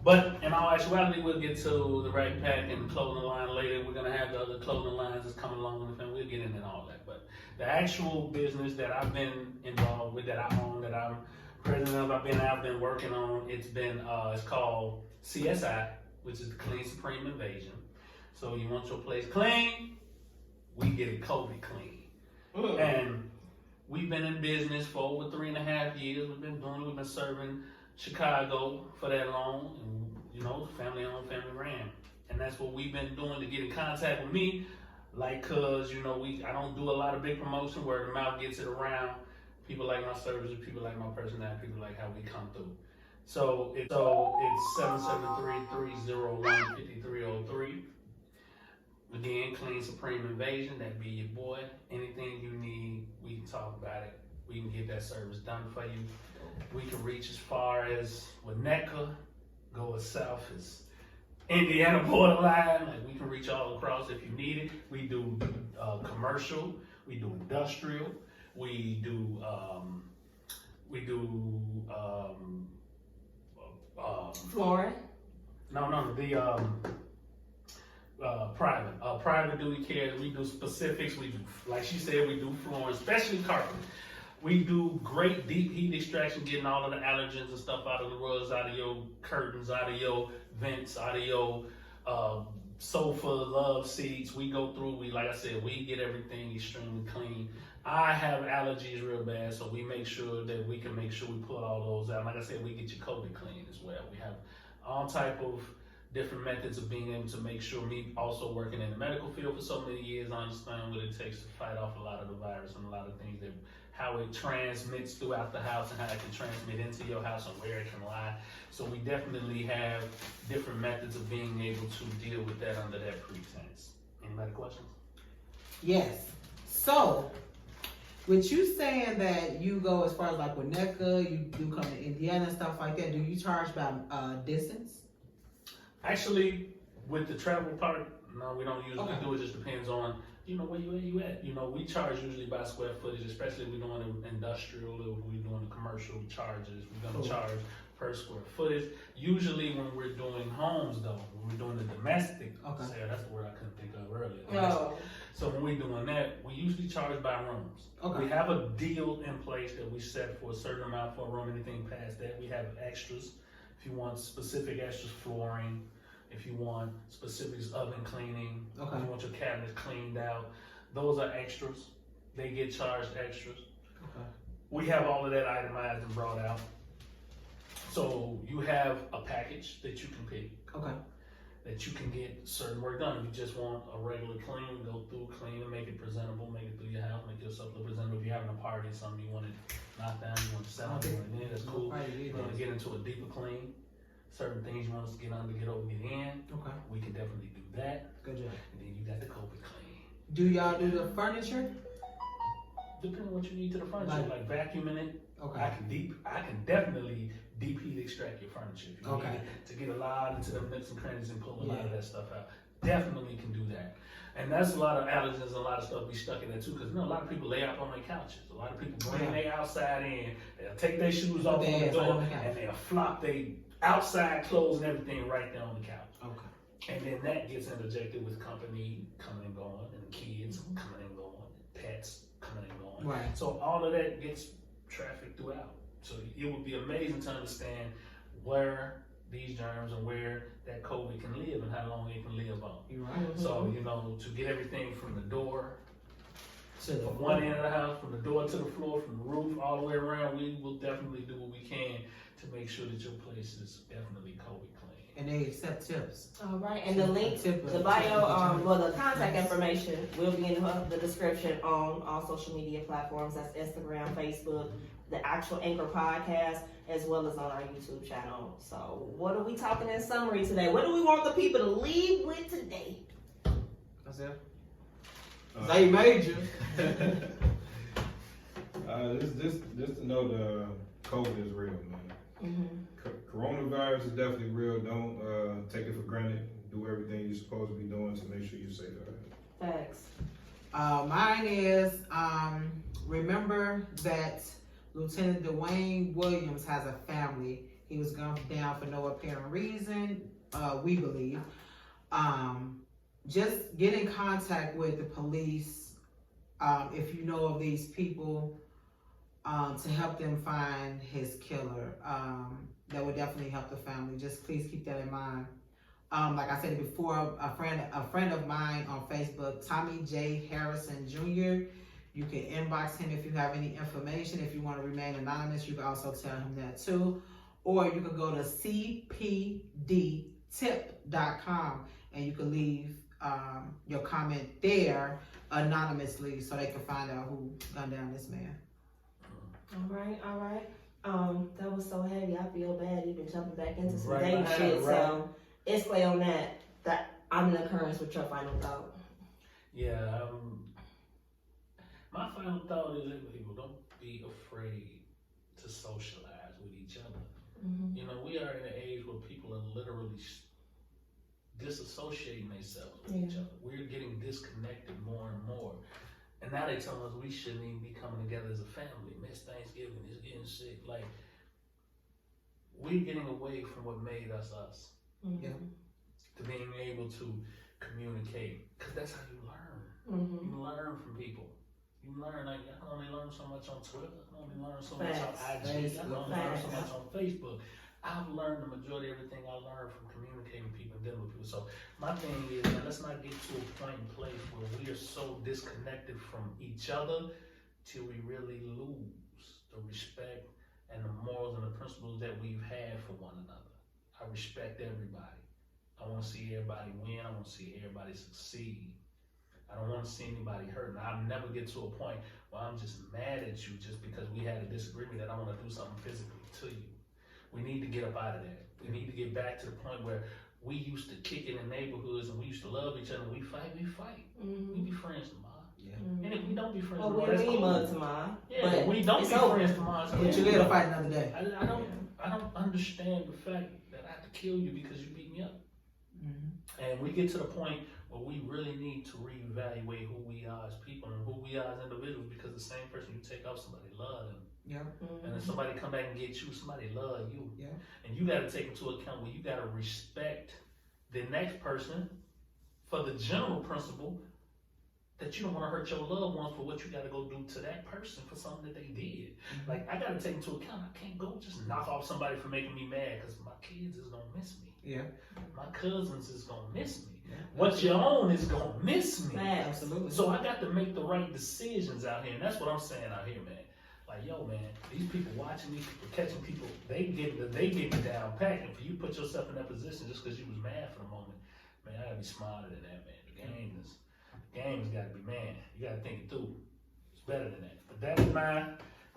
But in all actuality, we'll get to the Rat Pack and the clothing line later. We're gonna have the other clothing lines that's coming along, and we'll get into all that. But the actual business that I've been involved with, that I own, that I'm president of, I've been working on. It's called CSI, which is the Clean Supreme Invasion. So you want your place clean, we get it COVID clean. And we've been in business for over 3.5 years. We've been serving Chicago for that long, and you know, family owned, family ran. And that's what we've been doing to get in contact with me. Like, cause you know, I don't do a lot of big promotion, where the mouth gets it around. People like my services, people like my personality, people like how we come through. So it's 773-301-5303. Again, Clean Supreme Invasion, that be your boy. Anything you need, we can talk about it. We can get that service done for you. We can reach as far as Winnetka, go as south as Indiana borderline. Like, we can reach all across if you need it. We do commercial, we do industrial, we do Flooring. private duty care. We do specifics. We do, like she said, we do flooring, especially carpet. We do great deep heat extraction, getting all of the allergens and stuff out of the rugs, out of your curtains, out of your vents, out of your sofa, love seats. We go through, like I said, we get everything extremely clean. I have allergies real bad, so we make sure that we can make sure we pull all those out. Like I said, we get your COVID clean as well. We have all type of different methods of being able to make sure, me also working in the medical field for so many years, I understand what it takes to fight off a lot of the virus and a lot of things that how it transmits throughout the house and how it can transmit into your house and where it can lie. So we definitely have different methods of being able to deal with that under that pretense. Any other questions? Yes. So, with you saying that you go as far as like with NECA, you do come to Indiana and stuff like that, do you charge by distance? Actually, with the travel part, no, we don't usually Okay. do it. Just depends on, where you at. We charge usually by square footage, especially if we're doing an industrial, if we're doing commercial charges. We're gonna Cool. charge per square footage. Usually when we're doing homes though, when we're doing the domestic sale, that's the word I couldn't think of earlier. No. So when we're doing that, we usually charge by rooms. Okay. We have a deal in place that we set for a certain amount for a room. Anything past that, we have extras. If you want specific extras, flooring. If you want specifics, oven cleaning. Okay. If you want your cabinets cleaned out, those are extras. They get charged extras. Okay. We have all of that itemized and brought out. So you have a package that you can pick, Okay. that you can get certain work done. If you just want a regular clean, go through, clean and make it presentable, make it through your house, make yourself look presentable. If you're having a party, something you want it knocked down, you want to sell it, you want it in, that's cool. You want to get into a deeper clean, certain things you want us to get under, get over, get in, Okay. we can definitely do that. Good job. And then you got the COVID clean. Do y'all do the furniture? Depending on what you need to the furniture, like vacuuming it, Okay. I can definitely deep heat extract your furniture if you Okay. need it, to get a lot into the nooks and crannies and pull a lot of that stuff out. Definitely can do that. And that's a lot of allergens and a lot of stuff we stuck in there too, because a lot of people lay out on their couches. A lot of people bring their outside in, they'll take their shoes off on the door, and they'll flop their outside clothes and everything right there on the couch. Okay. And then that gets interjected with company coming and going, and kids coming and going, pets coming and going. Right. So all of that gets trafficked throughout. So it would be amazing to understand where these germs and where that COVID can live and how long it can live on. You're right. So, to get everything from the door, To the from one end of the house, from the door to the floor, from the roof, all the way around, we will definitely do what we can to make sure that your place is definitely COVID clean. And they accept tips. All right, and the link, the bio, the contact information will be in the description on all social media platforms. That's Instagram, Facebook, the actual Anchor podcast, as well as on our YouTube channel. So, what are we talking in summary today? What do we want the people to leave with today? That's it. Zay Major. Just to know the COVID is real, man. Mm-hmm. Coronavirus is definitely real. Don't take it for granted. Do everything you're supposed to be doing to make sure you're safe. Facts. Mine is remember that Lieutenant Dwayne Williams has a family. He was gunned down for no apparent reason, we believe. Just get in contact with the police if you know of these people to help them find his killer. That would definitely help the family. Just please keep that in mind. Like I said before, a friend of mine on Facebook, Tommy J. Harrison Jr., you can inbox him if you have any information. If you want to remain anonymous, you can also tell him that too. Or you can go to cpdtip.com and you can leave your comment there anonymously so they can find out who gunned down this man. All right. That was so heavy. I feel bad even jumping back into some Right, dang shit. right. So, it's play on that I'm in occurrence with your final thought. Yeah, my final thought is that people don't be afraid to socialize with each other. Mm-hmm. We are in an age where people are literally disassociating themselves with each other. We're getting disconnected more and more. And now they tell us we shouldn't even be coming together as a family. Miss Thanksgiving is getting sick. Like, we're getting away from what made us us. Mm-hmm. Yeah. To being able to communicate. Because that's how you learn. Mm-hmm. You learn from people. You learn, like, I can only learn so much on Twitter. I can only learn so much on Facts. IG. I can only learn so Facts. much on Facebook. I've learned the majority of everything I learned from communicating with people and dealing with people. So my thing is, man, let's not get to a point and place where we are so disconnected from each other till we really lose the respect and the morals and the principles that we've had for one another. I respect everybody. I want to see everybody win. I want to see everybody succeed. I don't want to see anybody hurt. And I'll never get to a point where I'm just mad at you just because we had a disagreement that I want to do something physically to you. We need to get up out of that. We need to get back to the point where we used to kick it in neighborhoods and we used to love each other. We fight. Mm-hmm. We be friends tomorrow. Yeah. And if we don't be friends Well, tomorrow, we that's mean cool. mug tomorrow. Yeah, but we don't it's be over. friends tomorrow. So But you live to fight another day. I don't understand the fact that I have to kill you because you beat me up. And we get to the point where we really need to reevaluate who we are as people and who we are as individuals, because the same person you take off, somebody love them. Yeah. And if somebody come back and get you, somebody love you. Yeah. And you gotta take into account where you gotta respect the next person for the general principle that you don't wanna hurt your loved ones for what you gotta go do to that person for something that they did. Like, I gotta take into account, I can't go just knock off somebody for making me mad, because my kids is gonna miss me. Yeah. My cousins is gonna miss me. Yeah. What you own is gonna miss me. Facts. Absolutely. So I got to make the right decisions out here, and that's what I'm saying out here, man. Like, yo, man, these people watching these people, catching people, they get it down pat. And for you to put yourself in that position just because you was mad for the moment, man, I gotta be smarter than that, man. The game's gotta be, man. You gotta think it through. It's better than that. But that's my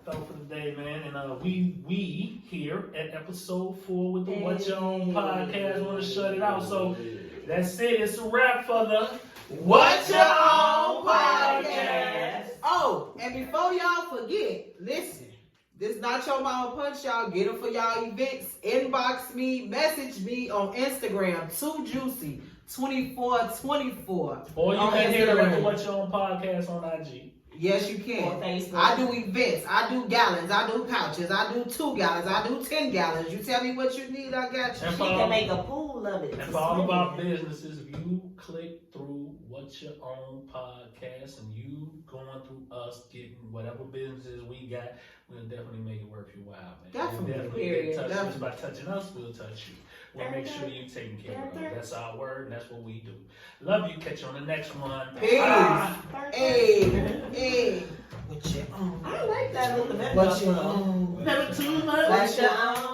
thought for the day, man. And we here at episode 4 with the What Your Own podcast want to shut it out. So that's it. It's a wrap for the What Your Own podcast. Oh, and before y'all forget, listen. This Not Your Mama Punch, y'all. Get them for y'all events. Inbox me, message me on Instagram, 2juicy2424. Or you on can hear it at the Instagram. What Your Own podcast on IG. Yes, you Or can. Facebook. I do events. I do gallons. I do pouches. I do 2 gallons. I do 10 gallons. You tell me what you need, I got you. And She for can all, make a pool of it. and to for all of swim our in. businesses, if you click through What Your Own podcast and you going through us getting whatever businesses we got, we'll definitely make it worth your while, man. Definitely. We'll definitely Period. get in touch. Definitely. Just by touching us, we'll touch you. We'll make sure you're taken care of. That's our word, and that's what we do. Love you. Catch you on the next one. Peace. Bye. Hey, hey. What you own? I like that little bit. What you own? Never too much. What you own?